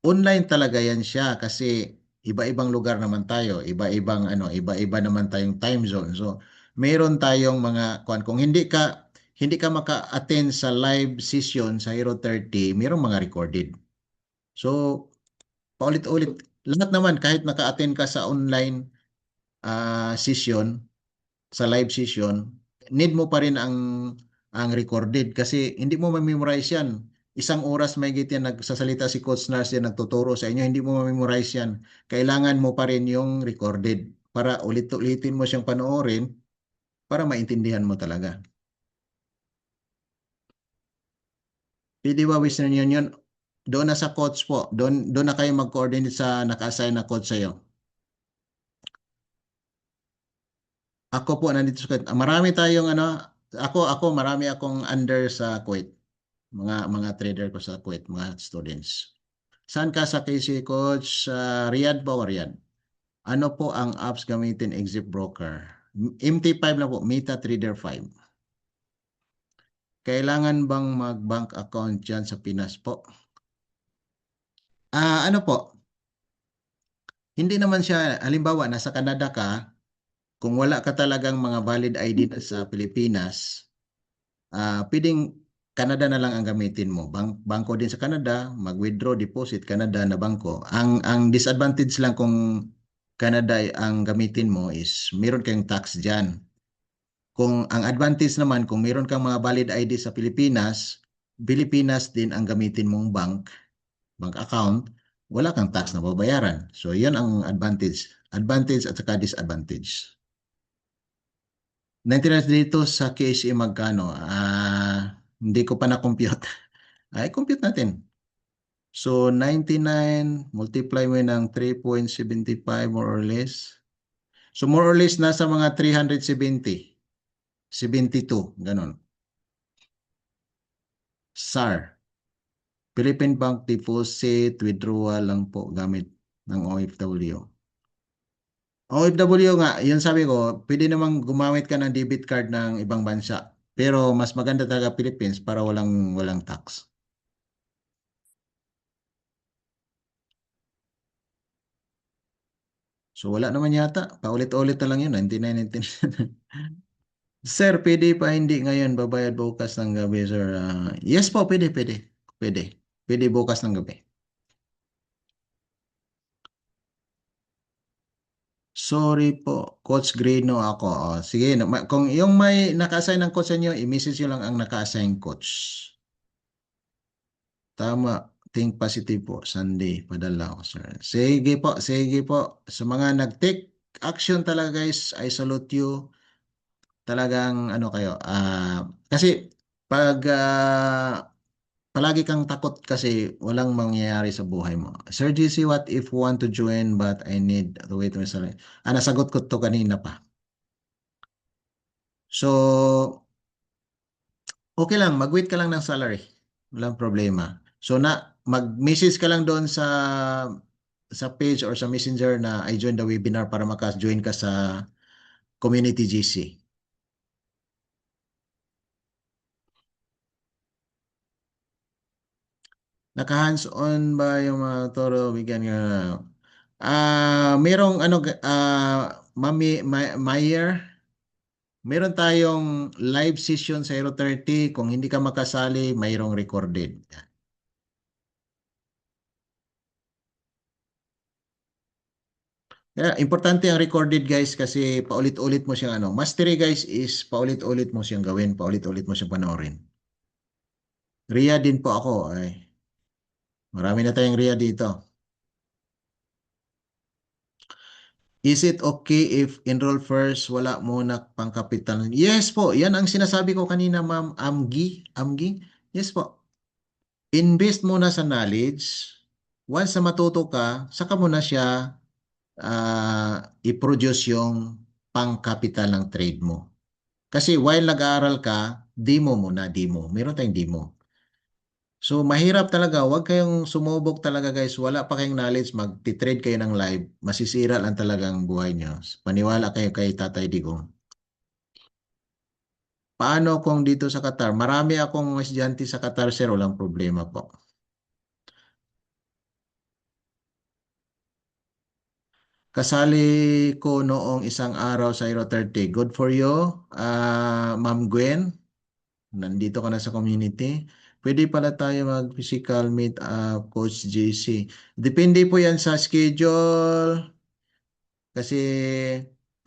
Online talaga yan siya kasi iba-ibang lugar naman tayo, iba-ibang iba-iba naman tayong time zone. So, mayroon tayong mga kung hindi ka maka-attend sa live session sa Hero 30, mayroong mga recorded. So, paulit-ulit, lahat naman kahit naka-attend ka sa online session, sa live session, need mo pa rin ang recorded kasi hindi mo ma-memorize yan. isang oras may yan nagsasalita si Coach Nars yan, nagtuturo sa inyo, hindi mo ma-memorize yan. Kailangan mo pa rin yung recorded para ulit-ulitin mo siyang panoorin para maintindihan mo talaga. Pwede ba Western Union? Doon na sa coach po. Doon na kayo mag-coordinate sa naka-assign na coach sa'yo. Ako po nandito sa Kuwait. Marami tayong marami akong under sa Kuwait. Mga trader ko sa Kuwait, mga students. Saan ka sa KC coach? Riyadh po o Riyadh? Ano po ang apps gamitin exit broker? MT5 na po, MetaTrader 5. Kailangan bang mag-bank account dyan sa Pinas po? Ano po? Hindi naman siya, halimbawa, nasa Canada ka, kung wala ka talagang mga valid ID na sa Pilipinas, pwedeng Canada na lang ang gamitin mo. Bangko din sa Canada, mag-withdraw, deposit, Canada na bangko. Ang disadvantage lang kung Canada ang gamitin mo is meron kayong tax dyan. Kung ang advantage naman, kung meron kang mga valid ID sa Pilipinas, Pilipinas din ang gamitin mong bank account, wala kang tax na babayaran. So, yun ang advantage. Advantage at saka disadvantage. 99 dito sa KSE magkano? Hindi ko pa na-compute. Ay, compute natin. So, 99 multiply mo ng 3.75 more or less. So, more or less nasa mga 370. 72, ganun. SAR. Philippine Bank Deposit Withdrawal lang po gamit ng OFW. OFW nga, yun sabi ko, pwede namang gumamit ka ng debit card ng ibang bansa. Pero mas maganda talaga Philippines para walang tax. So wala naman yata. Paulit-ulit na lang yun. 99. Sir, pwede pa hindi ngayon babayad bukas ng gabi, sir? Yes po, pwede. Pwede bukas ng gabi. Sorry po, Coach Grino ako. Sige, kung yung may naka-assign ng coach sa inyo, i-message nyo lang ang naka-assign coach. Tama. Think positive po. Sunday, padala ko, sir. Sige po. Sa mga nag-take action talaga, guys, I salute you. Talagang, kayo. Kasi, pag palagi kang takot kasi walang mangyayari sa buhay mo. Sir GC, what if want to join but I need to wait for salary? Nasagot ko to kanina pa. So, okay lang, mag-wait ka lang ng salary. Walang problema. So, mag-message ka lang doon sa page or sa messenger na I joined the webinar para maka-join ka sa community GC. Naka-hands-on ba yung mga toro? Bigyan nga. Merong Mami Mayer, meron tayong live session sa 0:30. Kung hindi ka makasali, mayroong recorded. Kaya importante ang recorded, guys, kasi paulit-ulit mo siyang Mastery, guys, is paulit-ulit mo siyang gawin, paulit-ulit mo siyang panoorin. Ria din po ako. Ay, marami na tayong Ria dito. Is it okay if enroll first, wala muna pang kapital? Yes po, yan ang sinasabi ko kanina, Ma'am Amgi. Yes po. Invest muna sa knowledge. Once na matuto ka, saka mo na siya i-produce yung pang-capital ng trade mo. Kasi while nag-aaral ka, demo muna, demo. Meron tayong demo. So, mahirap talaga. Huwag kayong sumubok talaga, guys. Wala pa kayong knowledge. Mag-trade kayo ng live. Masisira lang talagang buhay nyo. Paniwala kayo kay Tatay Digong. Paano kung dito sa Qatar? Marami akong estudyante sa Qatar, sir. Walang problema po. Kasali ko noong isang araw sa 0:30. Good for you, Ma'am Gwen. Nandito ka na sa community. Pwede pala tayo mag-physical meet up, Coach JC. Depende po yan sa schedule. Kasi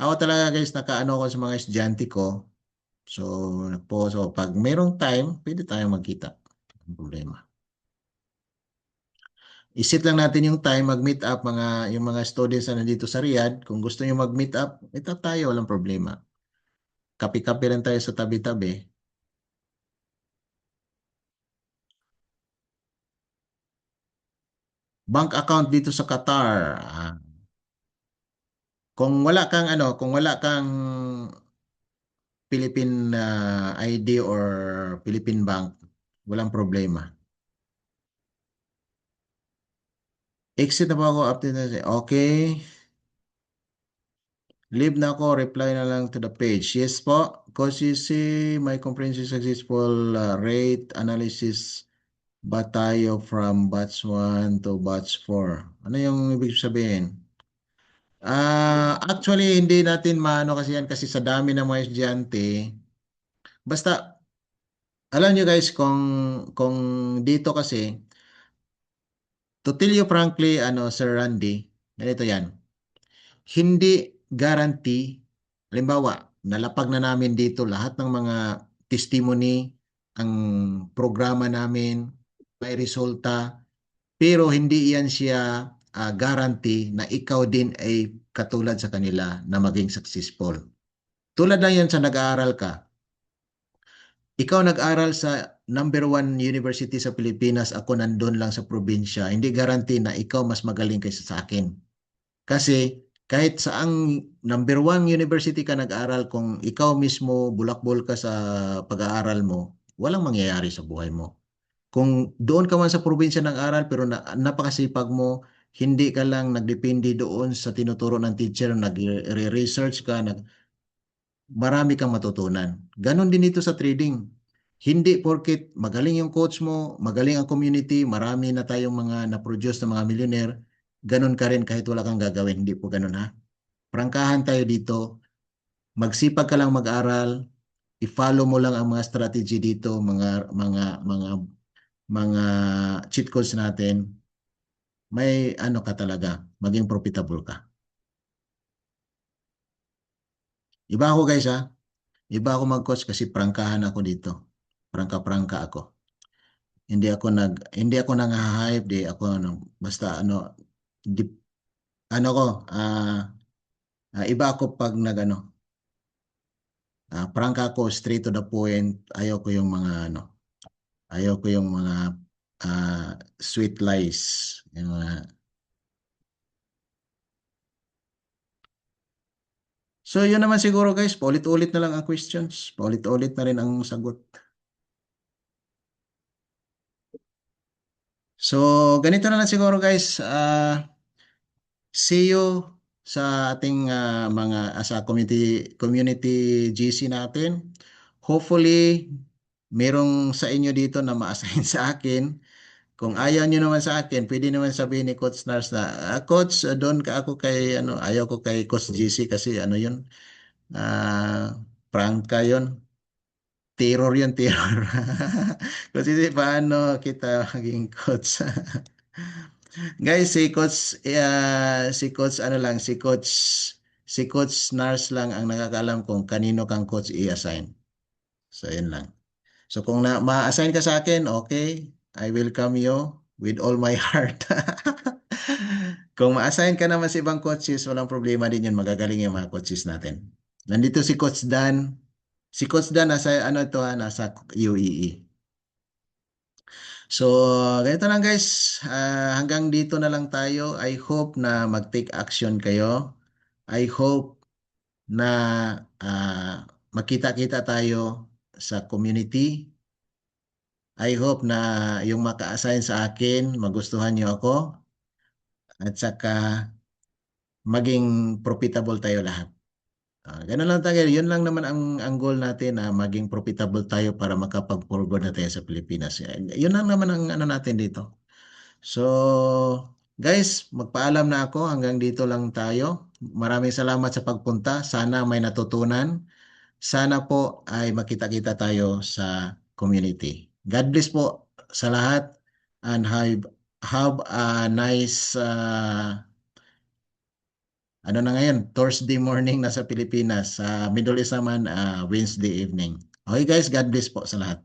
ako talaga, guys, nakaano ko sa mga estudyante ko. So pag merong time, pwede tayong magkita. Ang problema. Isit lang natin yung time mag-meet up yung mga students na nandito sa Riyadh. Kung gusto niyo mag-meet up, meet up tayo, walang problema. Kape-kape lang tayo sa tabi-tabi. Bank account dito sa Qatar. Kung wala kang Philippine ID or Philippine Bank, walang problema. Exit na po ako update na okay. Leave na ako, reply na lang to the page. Yes po, because you see my comprehensive successful rate analysis ba tayo from batch 1 to batch 4? Ano yung ibig sabihin? Actually, hindi natin maano kasi yan kasi sa dami ng mga estudyante. Basta, alam nyo guys, kung dito kasi, to tell you frankly, Sir Randy, ganito yan. Hindi guarantee, halimbawa, nalapag na namin dito lahat ng mga testimony, ang programa namin, may resulta, pero hindi yan siya guarantee na ikaw din ay katulad sa kanila na maging successful. Tulad lang yan sa nag-aaral ka. Ikaw nag-aral sa number 1 university sa Pilipinas, ako nandun lang sa probinsya. Hindi guarantee na ikaw mas magaling kaysa sa akin. Kasi kahit saang number 1 university ka nag-aral, kung ikaw mismo bulakbol ka sa pag-aaral mo, walang mangyayari sa buhay mo. Kung doon ka man sa probinsya nag-aral pero napakasipag mo, hindi ka lang nagdepende doon sa tinuturo ng teacher, nag-research ka, marami kang matutunan. Ganon din dito sa trading. Hindi porket magaling yung coach mo, magaling ang community, marami na tayong mga na-produce na mga millionaire, ganon ka rin kahit wala kang gagawin. Hindi po ganon ha. Prangkahan tayo dito. Magsipag ka lang mag-aral, i-follow mo lang ang mga strategy dito, mga cheat codes natin. May ano ka talaga, maging profitable ka. Iba ako guys ha. Iba ako mag-coach kasi prangkahan ako dito. Prangka-prangka ako. Hindi ako nang-hype, di ako basta iba ako pag prangka ako straight to the point. Ayaw ko yung mga sweet lies. Yung mga So, yun naman siguro guys, paulit-ulit na lang ang questions. Paulit-ulit na rin ang sagot. So, ganito na lang siguro guys. See you sa ating mga sa community GC natin. Hopefully, merong sa inyo dito na ma-assign sa akin. Kung ayaw nyo naman sa akin, pwede naman sabihin ni Coach Nars na, Coach, doon ka ako kay, ayaw ko kay Coach GC kasi yun, prank ka yun. Terror yun, terror. Kasi paano kita maging coach? Guys, si Coach Nars lang ang nakakaalam kung kanino kang coach i-assign. So, yun lang. So, kung ma-assign ka sa akin, okay, I welcome you with all my heart. Kung ma-assign ka naman sa ibang coaches, walang problema din yun. Magagaling yung mga coaches natin. Nandito si Coach Dan. Si Coach Dan nasa nasa UAE. So, ganito lang guys. Hanggang dito na lang tayo. I hope na mag-take action kayo. I hope na makita-kita tayo sa community. I hope na yung maka-assign sa akin, magustuhan nyo ako. At saka maging profitable tayo lahat. Ganun lang tayo. Yun lang naman ang goal natin na maging profitable tayo para makapag-forward na tayo sa Pilipinas. Yun lang naman ang natin dito. So, guys, magpaalam na ako. Hanggang dito lang tayo. Maraming salamat sa pagpunta. Sana may natutunan. Sana po ay makita-kita tayo sa community. God bless po sa lahat and have a nice na ngayon, Thursday morning na sa Pilipinas. Sa Middle East naman, Wednesday evening. Okay guys, God bless po sa lahat.